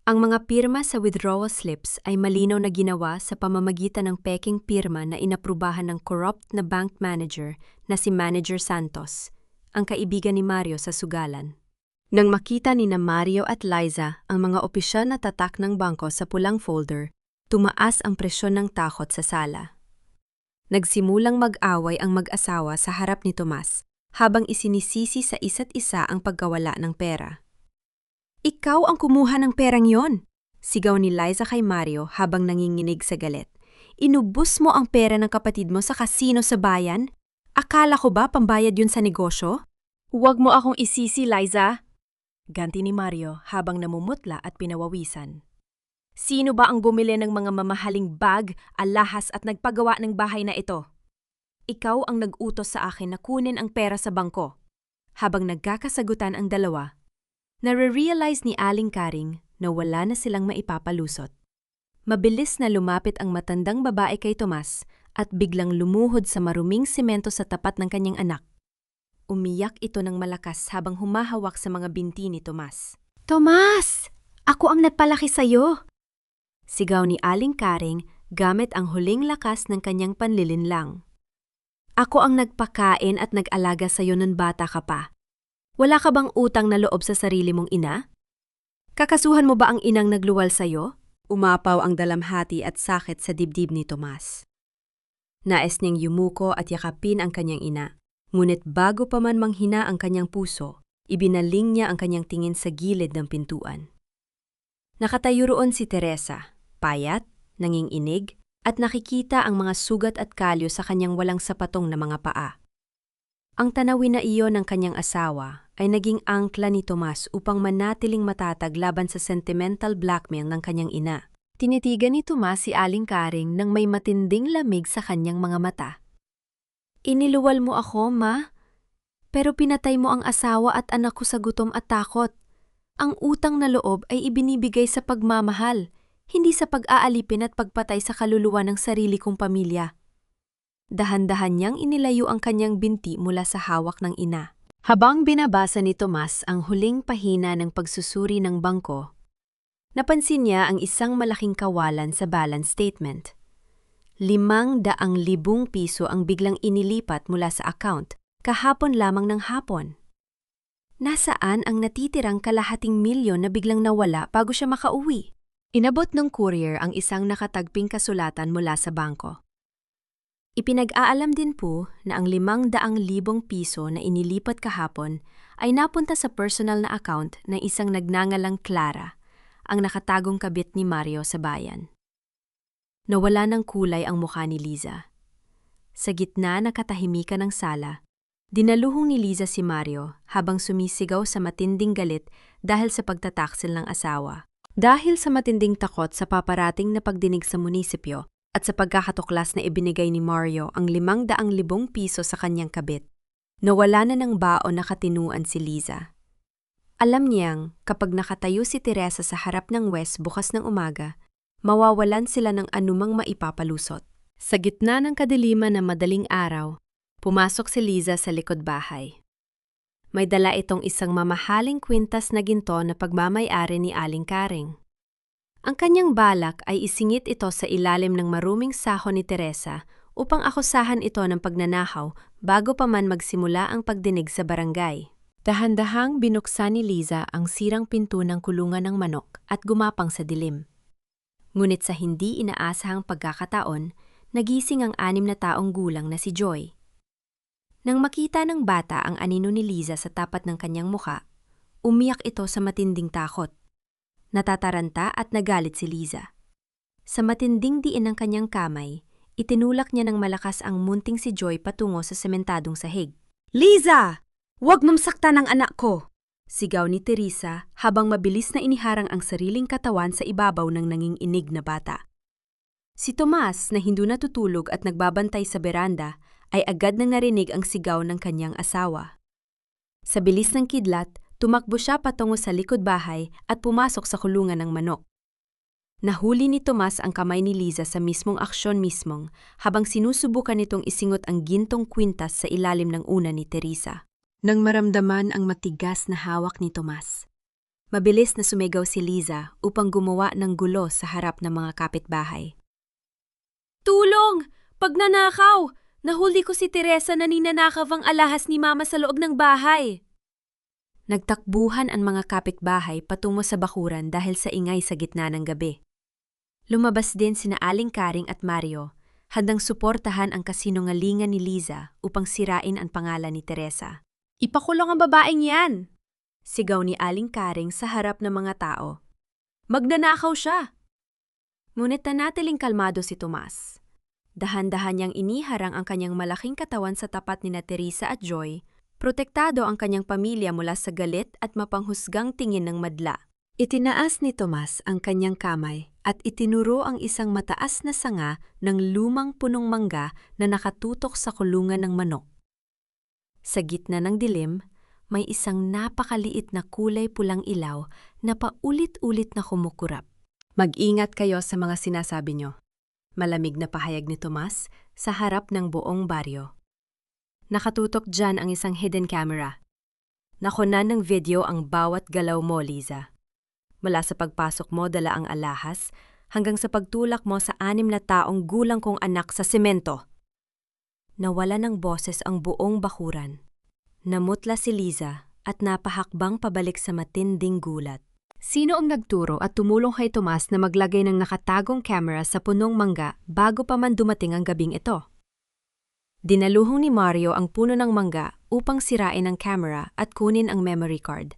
Ang mga pirma sa withdrawal slips ay malinaw na ginawa sa pamamagitan ng peking pirma na inaprubahan ng corrupt na bank manager na si Manager Santos, ang kaibigan ni Mario sa sugalan. Nang makita ni na Mario at Liza ang mga opisyal na tatak ng bangko sa pulang folder, tumaas ang presyon ng takot sa sala. Nagsimulang mag-away ang mag-asawa sa harap ni Tomas habang isinisisi sa isa't isa ang pagkawala ng pera. "Ikaw ang kumuha ng perang yon!" sigaw ni Liza kay Mario habang nanginginig sa galit. "Inubos mo ang pera ng kapatid mo sa kasino sa bayan? Akala ko ba pambayad yun sa negosyo?" "Huwag mo akong isisi, Liza!" ganti ni Mario habang namumutla at pinawawisan. "Sino ba ang bumili ng mga mamahaling bag, alahas at nagpagawa ng bahay na ito? Ikaw ang nag-utos sa akin na kunin ang pera sa bangko." Habang nagkakasagutan ang dalawa, nare-realize ni Aling Karing na wala na silang maipapalusot. Mabilis na lumapit ang matandang babae kay Tomas at biglang lumuhod sa maruming semento sa tapat ng kanyang anak. Umiyak ito ng malakas habang humahawak sa mga binti ni Tomas. "Tomas! Ako ang nagpalaki sa'yo!" sigaw ni Aling Karing gamit ang huling lakas ng kanyang panlilinlang. "Ako ang nagpakain at nag-alaga sa'yo nun bata ka pa. Wala ka bang utang na loob sa sarili mong ina? Kakasuhan mo ba ang inang nagluwal sa'yo?" Umapaw ang dalamhati at sakit sa dibdib ni Tomas. Nais niyang yumuko at yakapin ang kanyang ina, ngunit bago pa man manghina ang kanyang puso, ibinaling niya ang kanyang tingin sa gilid ng pintuan. Nakatayo roon si Teresa, payat, nanginginig, at nakikita ang mga sugat at kalyo sa kanyang walang sapatong na mga paa. Ang tanawin na iyon ng kanyang asawa ay naging angkla ni Tomas upang manatiling matatag laban sa sentimental blackmail ng kanyang ina. Tinitigan ni Tomas si Aling Karing nang may matinding lamig sa kanyang mga mata. Iniluwal mo ako, ma, pero pinatay mo ang asawa at anak ko sa gutom at takot. Ang utang na loob ay ibinibigay sa pagmamahal, hindi sa pag-aalipin at pagpatay sa kaluluwa ng sarili kong pamilya. Dahan-dahan niyang inilayo ang kanyang binti mula sa hawak ng ina. Habang binabasa ni Tomas ang huling pahina ng pagsusuri ng bangko, napansin niya ang isang malaking kawalan sa balance statement. 500,000 piso ang biglang inilipat mula sa account kahapon lamang ng hapon. Nasaan ang natitirang kalahating milyon na biglang nawala bago siya makauwi? Inabot ng courier ang isang nakatagping kasulatan mula sa bangko. Ipinag-aalam din po na ang 500,000 piso na inilipat kahapon ay napunta sa personal na account ng isang nagngangalang Clara, ang nakatagong kabit ni Mario sa bayan. Nawala ng kulay ang mukha ni Liza. Sa gitna ng katahimikan ng sala, dinaluhong ni Liza si Mario habang sumisigaw sa matinding galit dahil sa pagtataksil ng asawa. Dahil sa matinding takot sa paparating na pagdinig sa munisipyo, at sa pagkakatuklas na ibinigay ni Mario ang 500,000 piso sa kanyang kabit, nawala na ng baon na katinuan si Liza. Alam niyang kapag nakatayo si Teresa sa harap ng Wes bukas ng umaga, mawawalan sila ng anumang maipapalusot. Sa gitna ng kadiliman na madaling araw, pumasok si Liza sa likod bahay. May dala itong isang mamahaling kwintas na ginto na pagmamay-ari ni Aling Karing. Ang kanyang balak ay isingit ito sa ilalim ng maruming sahon ni Teresa upang akusahan ito ng pagnanakaw bago pa man magsimula ang pagdinig sa barangay. Dahan-dahang binuksan ni Liza ang sirang pinto ng kulungan ng manok at gumapang sa dilim. Ngunit sa hindi inaasahang pagkakataon, nagising ang 6 na taong gulang na si Joy. Nang makita ng bata ang anino ni Liza sa tapat ng kanyang muka, umiyak ito sa matinding takot. Natataranta at nagalit si Liza. Sa matinding diin ng kanyang kamay, itinulak niya ng malakas ang munting si Joy patungo sa sementadong sahig. "Liza! Huwag mong saktan ang anak ko!" Sigaw ni Teresa habang mabilis na iniharang ang sariling katawan sa ibabaw ng nanginginig na bata. Si Tomas, na hindi natutulog at nagbabantay sa beranda, ay agad nang narinig ang sigaw ng kanyang asawa. Sa bilis ng kidlat, tumakbo siya patungo sa likod bahay at pumasok sa kulungan ng manok. Nahuli ni Tomas ang kamay ni Liza sa mismong aksyon mismong habang sinusubukan nitong isingot ang gintong kwintas sa ilalim ng una ni Teresa. Nang maramdaman ang matigas na hawak ni Tomas, mabilis na sumigaw si Liza upang gumawa ng gulo sa harap ng mga kapitbahay. "Tulong! Pagnanakaw! Nahuli ko si Teresa na ninanakaw ang alahas ni Mama sa loob ng bahay!" Nagtakbuhan ang mga kapitbahay patungo sa bakuran dahil sa ingay sa gitna ng gabi. Lumabas din sina Aling Karing at Mario, handang suportahan ang kasinungalingan ni Liza upang sirain ang pangalan ni Teresa. "Ipakulong ang babaeng yan!" Sigaw ni Aling Karing sa harap ng mga tao. "Magnanakaw siya!" Ngunit nanatiling kalmado si Tomas. Dahan-dahan niyang iniharang ang kanyang malaking katawan sa tapat ni Teresa at Joy. Protektado ang kanyang pamilya mula sa galit at mapanghusgang tingin ng madla. Itinaas ni Tomas ang kanyang kamay at itinuro ang isang mataas na sanga ng lumang punong mangga na nakatutok sa kulungan ng manok. Sa gitna ng dilim, may isang napakaliit na kulay pulang ilaw na paulit-ulit na kumukurap. "Mag-ingat kayo sa mga sinasabi nyo." Malamig na pahayag ni Tomas sa harap ng buong baryo. Nakatutok dyan ang isang hidden camera. Nakunan ng video ang bawat galaw mo, Liza. Mula sa pagpasok mo dala ang alahas hanggang sa pagtulak mo sa 6 na taong gulang kong anak sa semento. Nawala ng boses ang buong bakuran. Namutla si Liza at napahakbang pabalik sa matinding gulat. Sino ang nagturo at tumulong kay Tomas na maglagay ng nakatagong camera sa punong mangga bago pa man dumating ang gabing ito? Dinaluhong ni Mario ang puno ng mangga upang sirain ang camera at kunin ang memory card.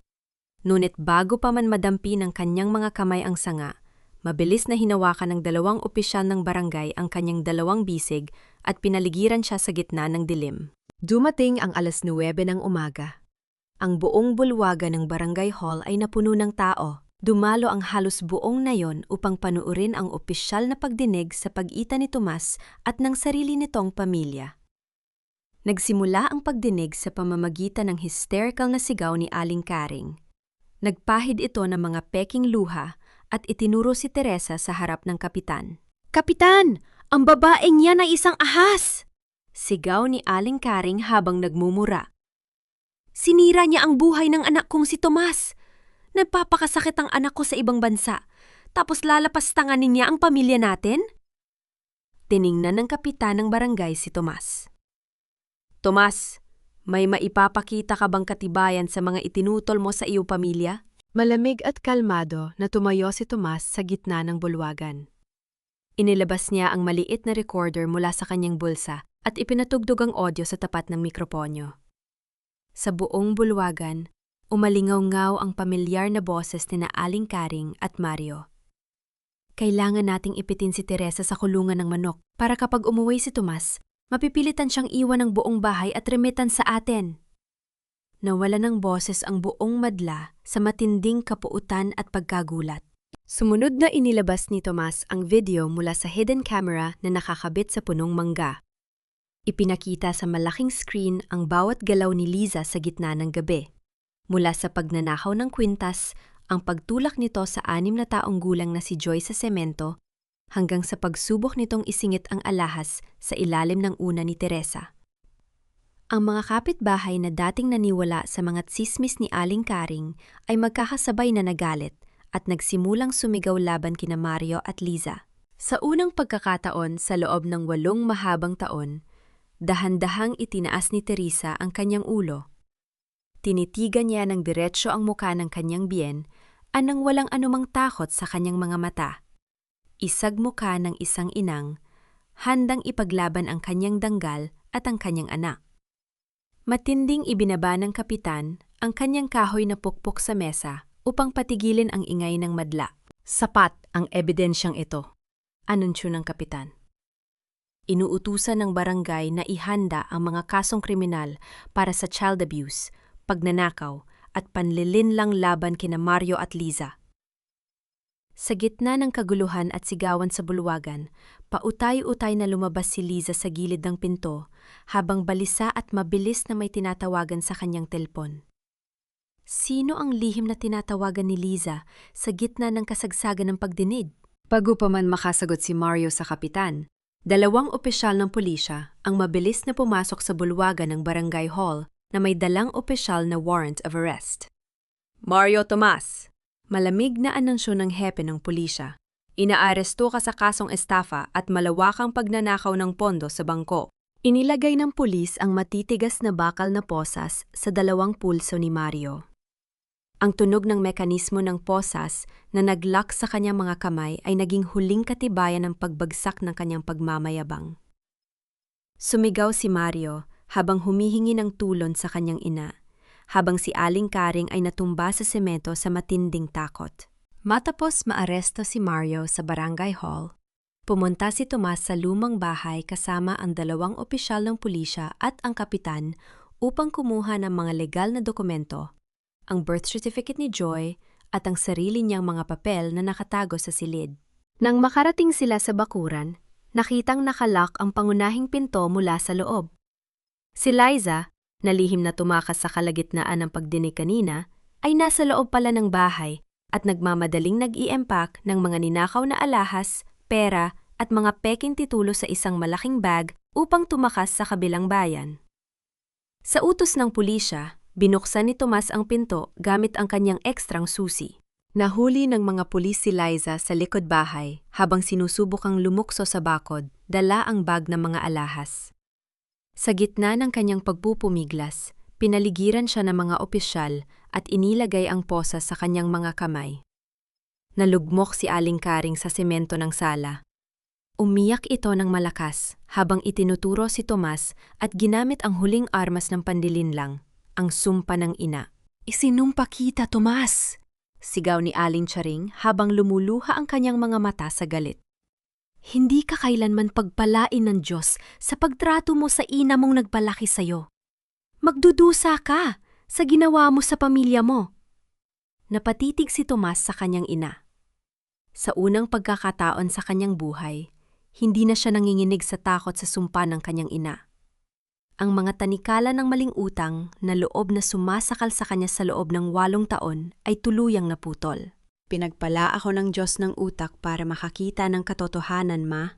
Ngunit bago pa man madampi ng kanyang mga kamay ang sanga, mabilis na hinawakan ng 2 opisyal ng barangay ang kanyang 2 bisig at pinaligiran siya sa gitna ng dilim. Dumating ang 9:09 ng umaga. Ang buong bulwagan ng barangay hall ay napuno ng tao. Dumalo ang halos buong nayon upang panuorin ang opisyal na pagdinig sa pagitan ni Tomas at ng sarili nitong pamilya. Nagsimula ang pagdinig sa pamamagitan ng hysterical na sigaw ni Aling Karing. Nagpahid ito ng mga peking luha at itinuro si Teresa sa harap ng kapitan. "Kapitan! Ang babaeng yan ay isang ahas!" Sigaw ni Aling Karing habang nagmumura. "Sinira niya ang buhay ng anak kong si Tomas! Nagpapakasakit ang anak ko sa ibang bansa, tapos lalapastanganin niya ang pamilya natin?" Tiningnan ng kapitan ng barangay si Tomas. "Tomas, may maipapakita ka bang katibayan sa mga itinutol mo sa iyong pamilya?" Malamig at kalmado na tumayo si Tomas sa gitna ng bulwagan. Inilabas niya ang maliit na recorder mula sa kanyang bulsa at ipinatugtog ang audio sa tapat ng mikroponyo. Sa buong bulwagan, umalingaw-ngaw ang pamilyar na boses ni Aling Karing at Mario. "Kailangan nating ipitin si Teresa sa kulungan ng manok para kapag umuwi si Tomas, mapipilitan siyang iwan ang buong bahay at remitan sa atin." Nawala ng boses ang buong madla sa matinding kapuutan at pagkagulat. Sumunod na inilabas ni Tomas ang video mula sa hidden camera na nakakabit sa punong mangga. Ipinakita sa malaking screen ang bawat galaw ni Liza sa gitna ng gabi. Mula sa pagnanakaw ng kwintas, ang pagtulak nito sa 6 na taong gulang na si Joy sa semento, hanggang sa pagsubok nitong isingit ang alahas sa ilalim ng una ni Teresa. Ang mga kapitbahay na dating naniwala sa mga tsismis ni Aling Karing ay magkakasabay na nagalit at nagsimulang sumigaw laban kina Mario at Liza. Sa unang pagkakataon sa loob ng 8 mahabang taon, dahan-dahang itinaas ni Teresa ang kanyang ulo. Tinitigan niya ng diretsyo ang muka ng kanyang biyen anang walang anumang takot sa kanyang mga mata. Isagmukha ng isang inang, handang ipaglaban ang kanyang danggal at ang kanyang anak. Matinding ibinaba ng kapitan ang kanyang kahoy na pukpok sa mesa upang patigilin ang ingay ng madla. "Sapat ang ebidensyang ito," anunsyo ng kapitan. Inuutusan ng barangay na ihanda ang mga kasong kriminal para sa child abuse, pagnanakaw at panlilinlang laban kina Mario at Liza. Sa gitna ng kaguluhan at sigawan sa bulwagan, pautay-utay na lumabas si Liza sa gilid ng pinto habang balisa at mabilis na may tinatawagan sa kanyang telpon. Sino ang lihim na tinatawagan ni Liza sa gitna ng kasagsagan ng pagdinig? Bago pa man makasagot si Mario sa kapitan, 2 opisyal ng pulisya ang mabilis na pumasok sa bulwagan ng barangay hall na may dalang opisyal na warrant of arrest. "Mario Tomas," malamig na anunsyo ng hepe ng pulisya, "inaaresto ka sa kasong estafa at malawakang pagnanakaw ng pondo sa bangko." Inilagay ng pulis ang matitigas na bakal na posas sa 2 pulso ni Mario. Ang tunog ng mekanismo ng posas na naglock sa kanyang mga kamay ay naging huling katibayan ng pagbagsak ng kanyang pagmamayabang. Sumigaw si Mario habang humihingi ng tulon sa kanyang ina, habang si Aling Karing ay natumba sa semento sa matinding takot. Matapos maaresto si Mario sa barangay hall, pumunta si Tomas sa lumang bahay kasama ang 2 opisyal ng pulisya at ang kapitan upang kumuha ng mga legal na dokumento, ang birth certificate ni Joy at ang sarili niyang mga papel na nakatago sa silid. Nang makarating sila sa bakuran, nakitang nakalock ang pangunahing pinto mula sa loob. Si Liza, na lihim na tumakas sa kalagitnaan ng pagdinig kanina, ay nasa loob pala ng bahay at nagmamadaling nag-i-empack ng mga ninakaw na alahas, pera at mga peking titulo sa isang malaking bag upang tumakas sa kabilang bayan. Sa utos ng pulisya, binuksan ni Tomas ang pinto gamit ang kanyang ekstrang susi. Nahuli ng mga pulis si Liza sa likod bahay habang sinusubukang lumukso sa bakod, dala ang bag ng mga alahas. Sa gitna ng kanyang pagpupumiglas, pinaligiran siya ng mga opisyal at inilagay ang posa sa kanyang mga kamay. Nalugmok si Aling Karing sa semento ng sala. Umiyak ito ng malakas habang itinuturo si Tomas at ginamit ang huling armas ng pandilinlang, ang sumpa ng ina. Isinumpa kita, Tomas! Sigaw ni Aling Charing habang lumuluha ang kanyang mga mata sa galit. Hindi ka kailanman pagpalain ng Diyos sa pagtrato mo sa ina mong nagpalaki sa'yo. Magdudusa ka sa ginawa mo sa pamilya mo. Napatitig si Tomas sa kanyang ina. Sa unang pagkakataon sa kanyang buhay, hindi na siya nanginginig sa takot sa sumpa ng kanyang ina. Ang mga tanikala ng maling utang na loob na sumasakal sa kanya sa loob ng 8 taon ay tuluyang naputol. Pinagpala ako ng Diyos ng utak para makakita ng katotohanan, Ma.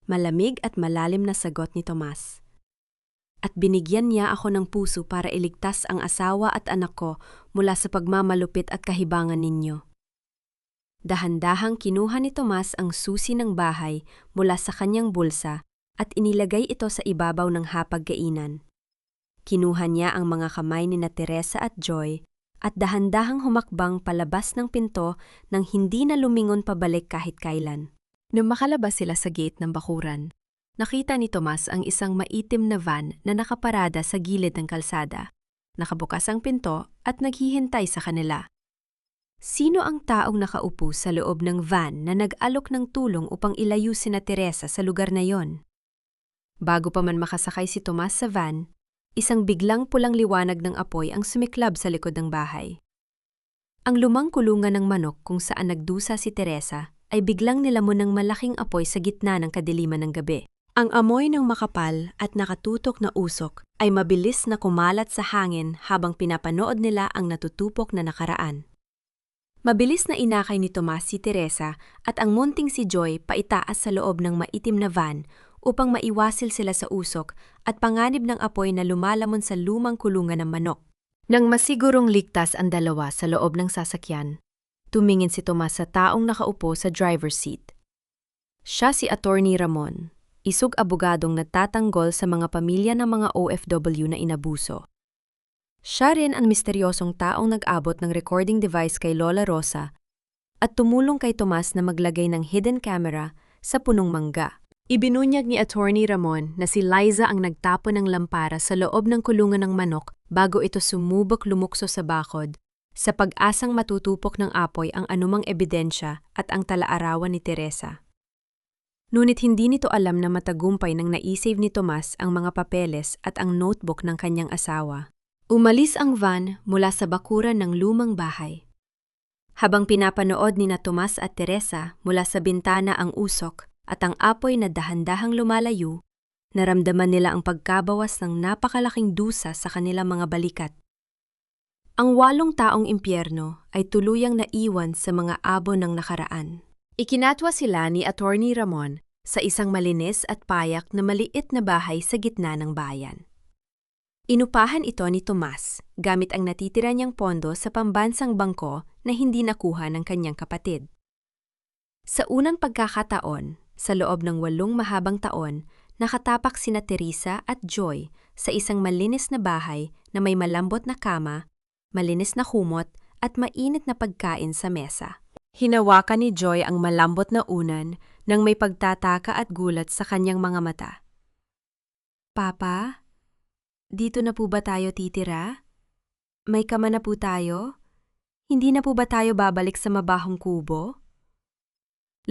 Malamig at malalim na sagot ni Tomas. At binigyan niya ako ng puso para iligtas ang asawa at anak ko mula sa pagmamalupit at kahibangan ninyo. Dahan-dahang kinuha ni Tomas ang susi ng bahay mula sa kanyang bulsa at inilagay ito sa ibabaw ng hapagkainan. Kinuha niya ang mga kamay ni na Teresa at Joy at dahan-dahang humakbang palabas ng pinto nang hindi na lumingon pabalik kahit kailan. Nung makalabas sila sa gate ng bakuran, nakita ni Tomas ang isang maitim na van na nakaparada sa gilid ng kalsada. Nakabukas ang pinto at naghihintay sa kanila. Sino ang taong nakaupo sa loob ng van na nag-alok ng tulong upang ilayo sina Teresa sa lugar na yon? Bago pa man makasakay si Tomas sa van, isang biglang pulang liwanag ng apoy ang sumiklab sa likod ng bahay. Ang lumang kulungan ng manok kung saan nagdusa si Teresa ay biglang nilamon ng malaking apoy sa gitna ng kadiliman ng gabi. Ang amoy ng makapal at nakatutok na usok ay mabilis na kumalat sa hangin habang pinapanood nila ang natutupok na nakaraan. Mabilis na inakay ni Tomas si Teresa at ang munting si Joy paitaas sa loob ng maitim na van upang maiwasil sila sa usok at panganib ng apoy na lumalamon sa lumang kulungan ng manok. Nang masigurong ligtas ang dalawa sa loob ng sasakyan, tumingin si Tomas sa taong nakaupo sa driver's seat. Siya si Attorney Ramon, isug abogadong nagtatanggol sa mga pamilya ng mga OFW na inabuso. Siya rin ang misteryosong taong nag-abot ng recording device kay Lola Rosa at tumulong kay Tomas na maglagay ng hidden camera sa punong mangga. Ibinunyag ni Attorney Ramon na si Liza ang nagtapon ng lampara sa loob ng kulungan ng manok bago ito sumubok lumukso sa bakod, sa pag-asang matutupok ng apoy ang anumang ebidensya at ang talaarawan ni Teresa. Ngunit hindi nito alam na matagumpay nang naisave ni Tomas ang mga papeles at ang notebook ng kanyang asawa. Umalis ang van mula sa bakuran ng lumang bahay. Habang pinapanood ni na Tomas at Teresa mula sa bintana ang usok at ang apoy na dahan-dahang lumalayo, naramdaman nila ang pagkabawas ng napakalaking dusa sa kanilang mga balikat. Ang 8 taong impyerno ay tuluyang naiwan sa mga abo ng nakaraan. Ikinatwa sila ni Attorney Ramon sa isang malinis at payak na maliit na bahay sa gitna ng bayan. Inupahan ito ni Tomas gamit ang natitira niyang pondo sa pambansang bangko na hindi nakuha ng kanyang kapatid. Sa unang pagkakataon, sa loob ng 8 mahabang taon, nakatapak sina Teresa at Joy sa isang malinis na bahay na may malambot na kama, malinis na kumot at mainit na pagkain sa mesa. Hinawakan ni Joy ang malambot na unan nang may pagtataka at gulat sa kanyang mga mata. Papa? Dito na po ba tayo titira? May kama na po tayo? Hindi na po ba tayo babalik sa mabahong kubo?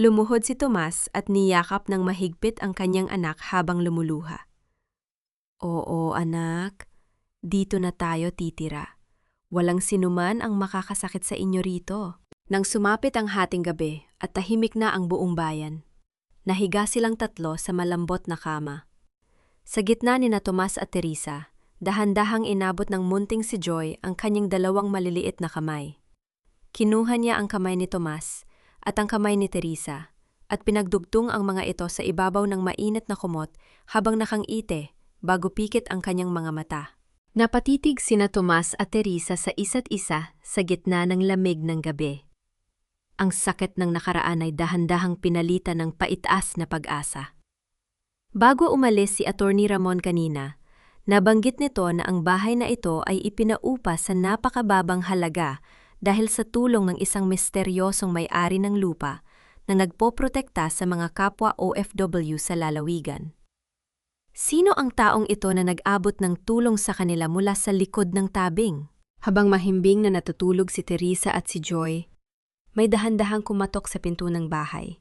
Lumuhod si Tomas at niyakap ng mahigpit ang kanyang anak habang lumuluha. Oo, anak. Dito na tayo titira. Walang sinuman ang makakasakit sa inyo rito. Nang sumapit ang hating gabi at tahimik na ang buong bayan, nahiga silang tatlo sa malambot na kama. Sa gitna ni na Tomas at Teresa, dahan-dahang inabot ng munting si Joy ang kanyang 2 maliliit na kamay. Kinuha niya ang kamay ni Tomas at ang kamay ni Teresa at pinagdugtong ang mga ito sa ibabaw ng mainit na kumot habang nakangiti bago pikit ang kanyang mga mata. Napatitig sina Tomas at Teresa sa isa't isa sa gitna ng lamig ng gabi. Ang sakit ng nakaraan ay dahan-dahang pinalitan ng paitaas na pag-asa. Bago umalis si Attorney Ramon kanina, nabanggit nito na ang bahay na ito ay ipinaupa sa napakababang halaga dahil sa tulong ng isang misteryosong may-ari ng lupa na nagpoprotekta sa mga kapwa OFW sa lalawigan. Sino ang taong ito na nag-abot ng tulong sa kanila mula sa likod ng tabing? Habang mahimbing na natutulog si Teresa at si Joy, may dahan-dahang kumatok sa pinto ng bahay.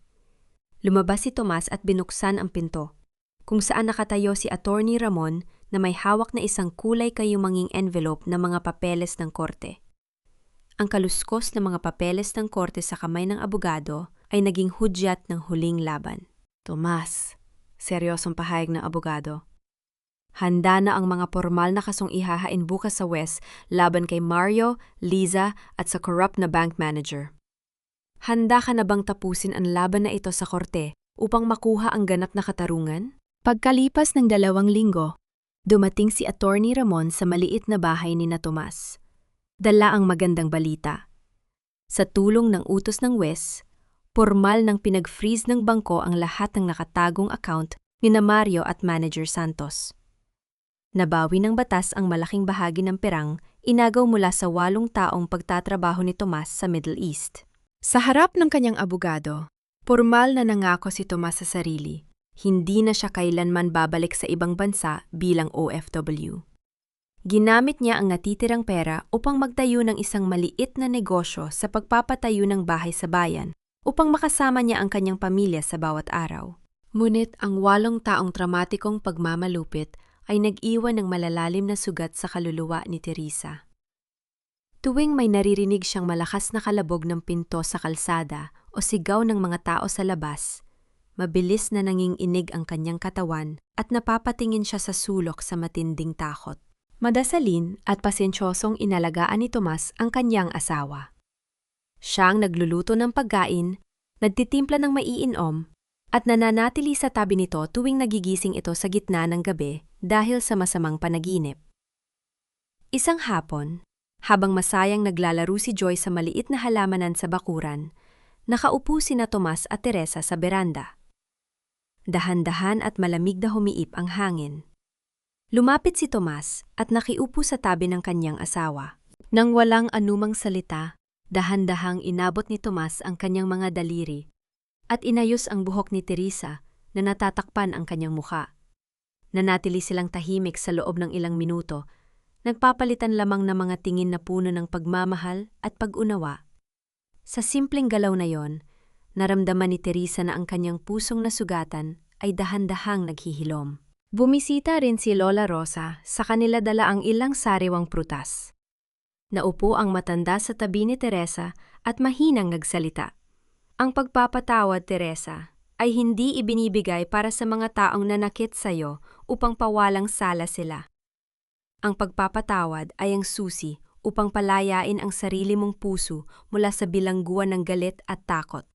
Lumabas si Tomas at binuksan ang pinto, kung saan nakatayo si Attorney Ramon na may hawak na isang kulay kayumanging envelope na mga papeles ng korte. Ang kaluskos na mga papeles ng korte sa kamay ng abogado ay naging hudyat ng huling laban. Tomas, seryosong pahayag ng abogado. Handa na ang mga formal na kasong ihahain bukas sa West laban kay Mario, Liza at sa corrupt na bank manager. Handa ka na bang tapusin ang laban na ito sa korte upang makuha ang ganap na katarungan? Pagkalipas ng 2 linggo, dumating si Attorney Ramon sa maliit na bahay ni na Tomas. Dala ang magandang balita. Sa tulong ng utos ng West, formal nang pinag-freeze ng bangko ang lahat ng nakatagong account ni na Mario at Manager Santos. Nabawi ng batas ang malaking bahagi ng perang inagaw mula sa 8 taong pagtatrabaho ni Tomas sa Middle East. Sa harap ng kanyang abogado, formal na nangako si Tomas sa sarili, hindi na siya kailanman babalik sa ibang bansa bilang OFW. Ginamit niya ang natitirang pera upang magtayo ng isang maliit na negosyo sa pagpapatayo ng bahay sa bayan upang makasama niya ang kanyang pamilya sa bawat araw. Ngunit ang 8 taong traumatikong pagmamalupit ay nag-iwan ng malalalim na sugat sa kaluluwa ni Teresa. Tuwing may naririnig siyang malakas na kalabog ng pinto sa kalsada o sigaw ng mga tao sa labas, mabilis na nanginginig ang kanyang katawan at napapatingin siya sa sulok sa matinding takot. Madasalin at pasensyosong inalagaan ni Tomas ang kanyang asawa. Siya ang nagluluto ng pagkain, nagtitimpla ng maiinom, at nananatili sa tabi nito tuwing nagigising ito sa gitna ng gabi dahil sa masamang panaginip. Isang hapon, habang masayang naglalaro si Joy sa maliit na halamanan sa bakuran, nakaupo sina Tomas at Teresa sa beranda. Dahan-dahan at malamig na humiip ang hangin. Lumapit si Tomas at nakiupo sa tabi ng kanyang asawa. Nang walang anumang salita, dahan-dahang inabot ni Tomas ang kanyang mga daliri at inayos ang buhok ni Teresa na natatakpan ang kanyang mukha. Nanatili silang tahimik sa loob ng ilang minuto, nagpapalitan lamang ng mga tingin na puno ng pagmamahal at pag-unawa. Sa simpleng galaw na yon, naramdaman ni Teresa na ang kanyang pusong nasugatan ay dahan-dahang naghihilom. Bumisita rin si Lola Rosa, sa kanila dala ang ilang sariwang prutas. Naupo ang matanda sa tabi ni Teresa at mahinang nagsalita. Ang pagpapatawad, Teresa, ay hindi ibinibigay para sa mga taong nanakit sa'yo upang pawalang sala sila. Ang pagpapatawad ay ang susi upang palayain ang sarili mong puso mula sa bilangguan ng galit at takot.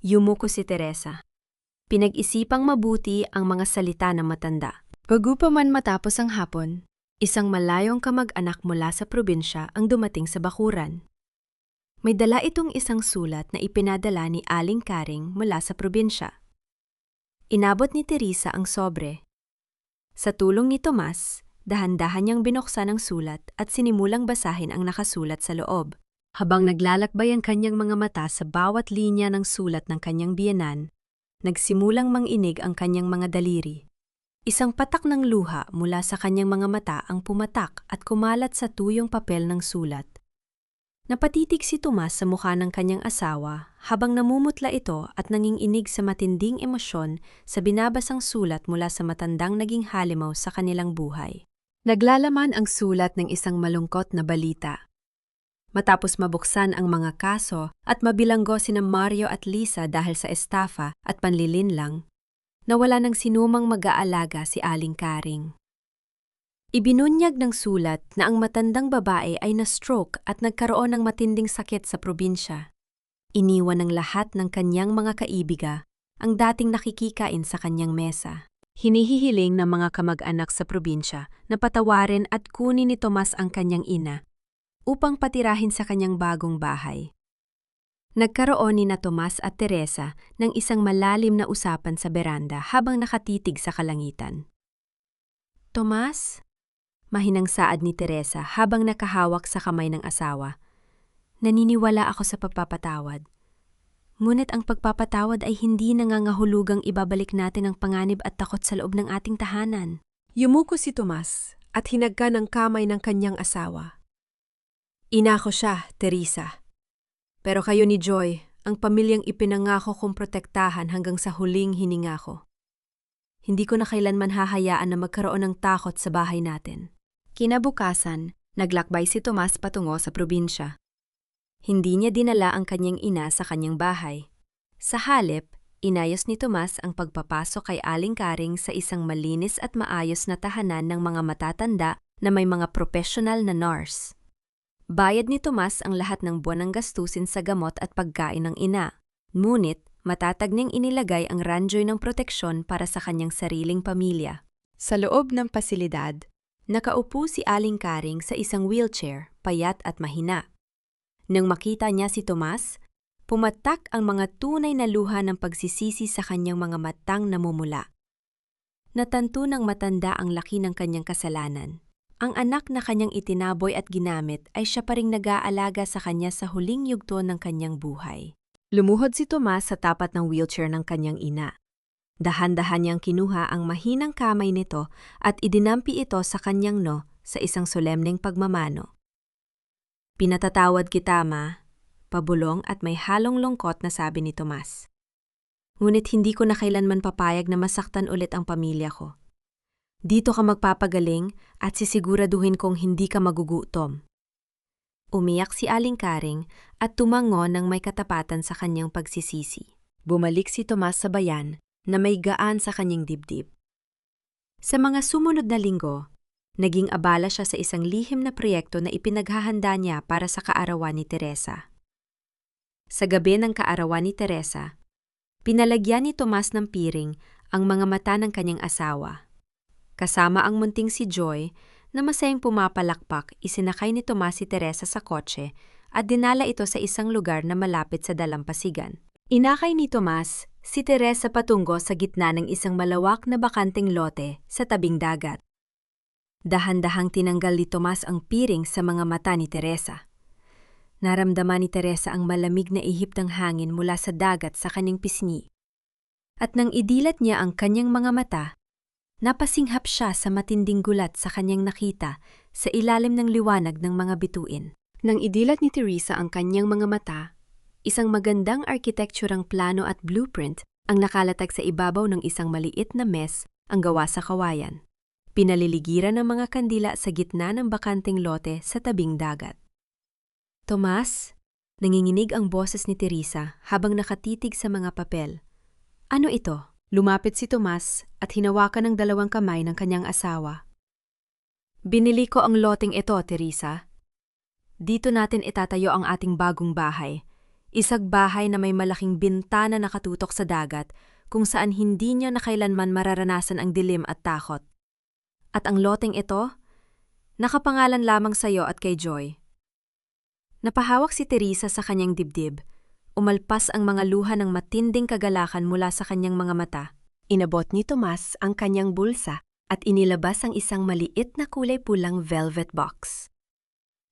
Yumuko si Teresa. Pinag-isipang mabuti ang mga salita ng matanda. Bago pa man matapos ang hapon, isang malayong kamag-anak mula sa probinsya ang dumating sa bakuran. May dala itong isang sulat na ipinadala ni Aling Karing mula sa probinsya. Inabot ni Teresa ang sobre. Sa tulong ni Tomas, dahan-dahan niyang binuksan ang sulat at sinimulang basahin ang nakasulat sa loob. Habang naglalakbay ang kanyang mga mata sa bawat linya ng sulat ng kanyang biyenan, nagsimulang manginig ang kanyang mga daliri. Isang patak ng luha mula sa kanyang mga mata ang pumatak at kumalat sa tuyong papel ng sulat. Napatitig si Tomas sa mukha ng kanyang asawa habang namumutla ito at nanginginig sa matinding emosyon sa binabasang sulat mula sa matandang naging halimaw sa kanilang buhay. Naglalaman ang sulat ng isang malungkot na balita. Matapos mabuksan ang mga kaso at mabilanggo sina Mario at Liza dahil sa estafa at panlilinlang, nawala ng sinumang mag-aalaga si Aling Karing. Ibinunyag ng sulat na ang matandang babae ay na-stroke at nagkaroon ng matinding sakit sa probinsya. Iniwan ng lahat ng kanyang mga kaibiga ang dating nakikikain sa kanyang mesa. Hinihihiling ng mga kamag-anak sa probinsya na patawarin at kunin ni Tomas ang kanyang ina upang patirahin sa kanyang bagong bahay. Nagkaroon ni na Tomas at Teresa ng isang malalim na usapan sa beranda habang nakatitig sa kalangitan. Tomas? Mahinang saad ni Teresa habang nakahawak sa kamay ng asawa. Naniniwala ako sa pagpapatawad. Ngunit ang pagpapatawad ay hindi nangangahulugang ibabalik natin ang panganib at takot sa loob ng ating tahanan. Yumuko si Tomas at hinagka ng kamay ng kanyang asawa. Ina ko siya, Teresa. Pero kayo ni Joy, ang pamilyang ipinangako kong protektahan hanggang sa huling hininga ko. Hindi ko na kailanman hahayaan na magkaroon ng takot sa bahay natin. Kinabukasan, naglakbay si Tomas patungo sa probinsya. Hindi niya dinala ang kanyang ina sa kanyang bahay. Sa halip, inayos ni Tomas ang pagpapasok kay Aling Karing sa isang malinis at maayos na tahanan ng mga matatanda na may mga professional na nurse. Bayad ni Tomas ang lahat ng buwanang gastusin sa gamot at pagkain ng ina. Ngunit, matatag niyang inilagay ang ranjoy ng proteksyon para sa kanyang sariling pamilya. Sa loob ng pasilidad, nakaupo si Aling Karing sa isang wheelchair, payat at mahina. Nang makita niya si Tomas, pumatak ang mga tunay na luha ng pagsisisi sa kanyang mga matang namumula. Natanto ng matanda ang laki ng kanyang kasalanan. Ang anak na kanyang itinaboy at ginamit ay siya pa ring nag-aalaga sa kanya sa huling yugto ng kanyang buhay. Lumuhod si Tomas sa tapat ng wheelchair ng kanyang ina. Dahan-dahan niyang kinuha ang mahinang kamay nito at idinampi ito sa kanyang sa isang solemneng pagmamano. Pinatatawad kita, Ma, pabulong at may halong lungkot na sabi ni Tomas. Ngunit hindi ko na kailanman papayag na masaktan ulit ang pamilya ko. Dito ka magpapagaling at sisiguraduhin kong hindi ka magugutom. Umiyak si Aling Karing at tumango ng may katapatan sa kanyang pagsisisi. Bumalik si Tomas sa bayan na may gaan sa kanyang dibdib. Sa mga sumunod na linggo, naging abala siya sa isang lihim na proyekto na ipinaghahanda niya para sa kaarawan ni Teresa. Sa gabi ng kaarawan ni Teresa, pinalagyan ni Tomas ng piring ang mga mata ng kanyang asawa. Kasama ang munting si Joy na masayang pumapalakpak, isinakay ni Tomas si Teresa sa kotse at dinala ito sa isang lugar na malapit sa dalampasigan. Inakay ni Tomas si Teresa patungo sa gitna ng isang malawak na bakanteng lote sa tabing dagat. Dahan-dahang tinanggal ni Tomas ang piring sa mga mata ni Teresa. Naramdaman ni Teresa ang malamig na ihip ng hangin mula sa dagat sa kanyang pisngi. At nang idilat niya ang kanyang mga mata, napasinghap siya sa matinding gulat sa kanyang nakita sa ilalim ng liwanag ng mga bituin. Nang idilat ni Teresa ang kanyang mga mata, isang magandang arkitekturang plano at blueprint ang nakalatag sa ibabaw ng isang maliit na mes ang gawa sa kawayan. Pinaliligiran ng mga kandila sa gitna ng bakanteng lote sa tabing dagat. Tomas, nanginginig ang boses ni Teresa habang nakatitig sa mga papel. Ano ito? Lumapit si Tomas at hinawakan ng dalawang kamay ng kanyang asawa. Binili ko ang loteng ito, Teresa. Dito natin itatayo ang ating bagong bahay. Isang bahay na may malaking bintana na nakatutok sa dagat kung saan hindi niya na kailanman mararanasan ang dilim at takot. At ang loteng ito, nakapangalan lamang sa iyo at kay Joy. Napahawak si Teresa sa kanyang dibdib. Umalpas ang mga luha ng matinding kagalakan mula sa kanyang mga mata. Inabot ni Tomas ang kanyang bulsa at inilabas ang isang maliit na kulay pulang velvet box.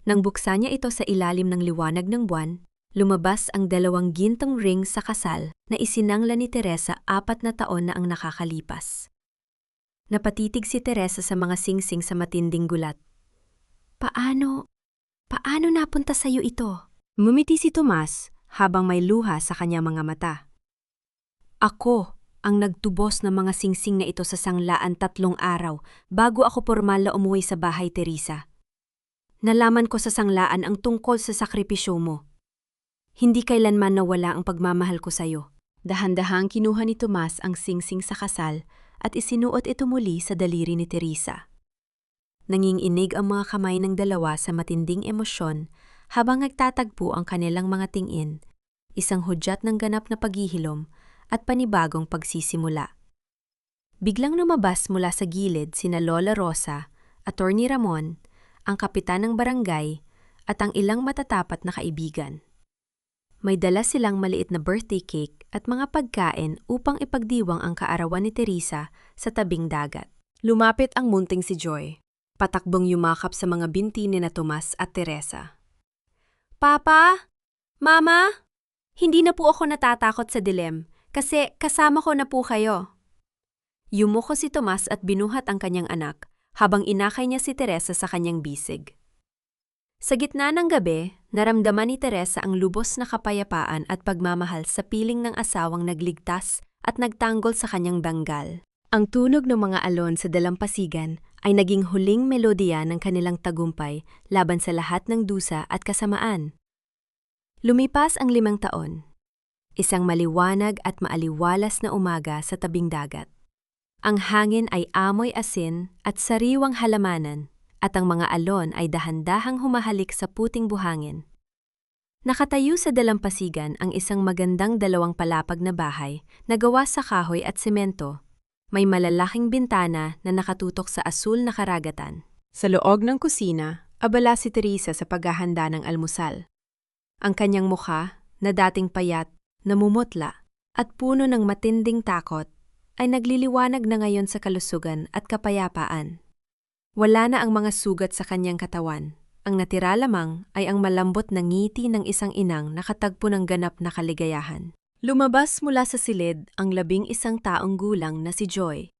Nang buksan niya ito sa ilalim ng liwanag ng buwan, lumabas ang 2 gintong ring sa kasal na isinangla ni Teresa 4 na taon na ang nakakalipas. Napatitig si Teresa sa mga singsing sa matinding gulat. Paano napunta sa iyo ito? Ngumiti si Tomas habang may luha sa kanyang mga mata. Ako ang nagtubos ng mga singsing na ito sa sanglaan 3 araw bago ako pormal na umuwi sa bahay, Teresa. Nalaman ko sa sanglaan ang tungkol sa sakripisyo mo. Hindi kailanman nawala ang pagmamahal ko sa iyo. Dahan-dahang kinuha ni Tomas ang singsing sa kasal at isinuot ito muli sa daliri ni Teresa. Nanginginig ang mga kamay ng dalawa sa matinding emosyon habang nagtatagpo ang kanilang mga tingin, isang hudyat ng ganap na paghihilom at panibagong pagsisimula. Biglang lumabas mula sa gilid sina Lola Rosa, Attorney Ramon, ang kapitan ng barangay at ang ilang matatapat na kaibigan. May dala silang maliit na birthday cake at mga pagkain upang ipagdiwang ang kaarawan ni Teresa sa tabing dagat. Lumapit ang munting si Joy, patakbong yumakap sa mga binti ni na Tomas at Teresa. Papa? Mama? Hindi na po ako natatakot sa dilim kasi kasama ko na po kayo. Yumuko si Tomas at binuhat ang kanyang anak habang inakay niya si Teresa sa kanyang bisig. Sa gitna ng gabi, naramdaman ni Teresa ang lubos na kapayapaan at pagmamahal sa piling ng asawang nagligtas at nagtanggol sa kanyang banggal. Ang tunog ng mga alon sa dalampasigan ay naging huling melodiya ng kanilang tagumpay laban sa lahat ng dusa at kasamaan. Lumipas ang 5 taon. Isang maliwanag at maaliwalas na umaga sa tabing dagat. Ang hangin ay amoy asin at sariwang halamanan, at ang mga alon ay dahan-dahang humahalik sa puting buhangin. Nakatayo sa dalampasigan ang isang magandang 2 palapag na bahay na gawa sa kahoy at semento. May malalaking bintana na nakatutok sa asul na karagatan. Sa loob ng kusina, abala si Teresa sa paghahanda ng almusal. Ang kanyang mukha, na dating payat, namumutla, at puno ng matinding takot, ay nagliliwanag na ngayon sa kalusugan at kapayapaan. Wala na ang mga sugat sa kanyang katawan. Ang natira lamang ay ang malambot na ngiti ng isang inang nakatagpo ng ganap na kaligayahan. Lumabas mula sa silid ang 11 taong gulang na si Joy,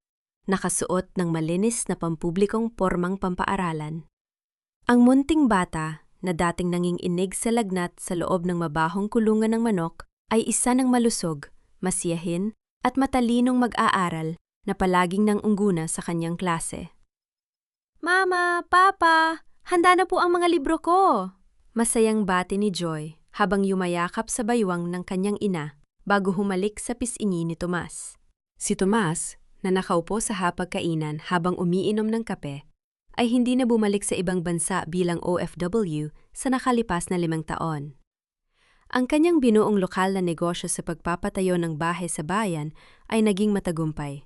nakasuot ng malinis na pampublikong pormang pampaaralan. Ang munting bata, na dating nanginginig sa lagnat sa loob ng mabahong kulungan ng manok, ay isa ng malusog, masiyahin, at matalinong mag-aaral na palaging nangungguna sa kanyang klase. "Mama, Papa, handa na po ang mga libro ko!" Masayang bati ni Joy habang yumayakap sa baywang ng kanyang ina bago humalik sa pisngi ni Tomas. Si Tomas, na nakaupo sa hapagkainan habang umiinom ng kape, ay hindi na bumalik sa ibang bansa bilang OFW sa nakalipas na 5 taon. Ang kanyang binuong lokal na negosyo sa pagpapatayo ng bahay sa bayan ay naging matagumpay,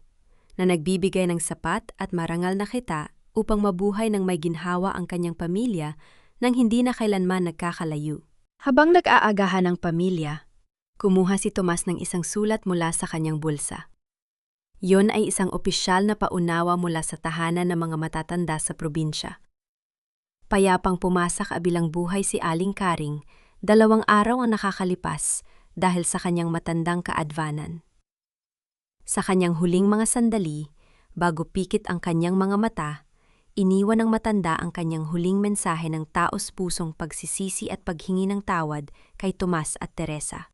na nagbibigay ng sapat at marangal na kita upang mabuhay ng may ginhawa ang kanyang pamilya nang hindi na kailanman nagkakalayo. Habang nag-aagahan ng pamilya, kumuha si Tomas ng isang sulat mula sa kanyang bulsa. Yon ay isang opisyal na paunawa mula sa tahanan ng mga matatanda sa probinsya. Payapang pumasa kabilang buhay si Aling Karing, 2 araw ang nakakalipas dahil sa kanyang matandang kaadvanan. Sa kanyang huling mga sandali, bago pikit ang kanyang mga mata, iniwan ng matanda ang kanyang huling mensahe ng taos-pusong pagsisisi at paghingi ng tawad kay Tomas at Teresa.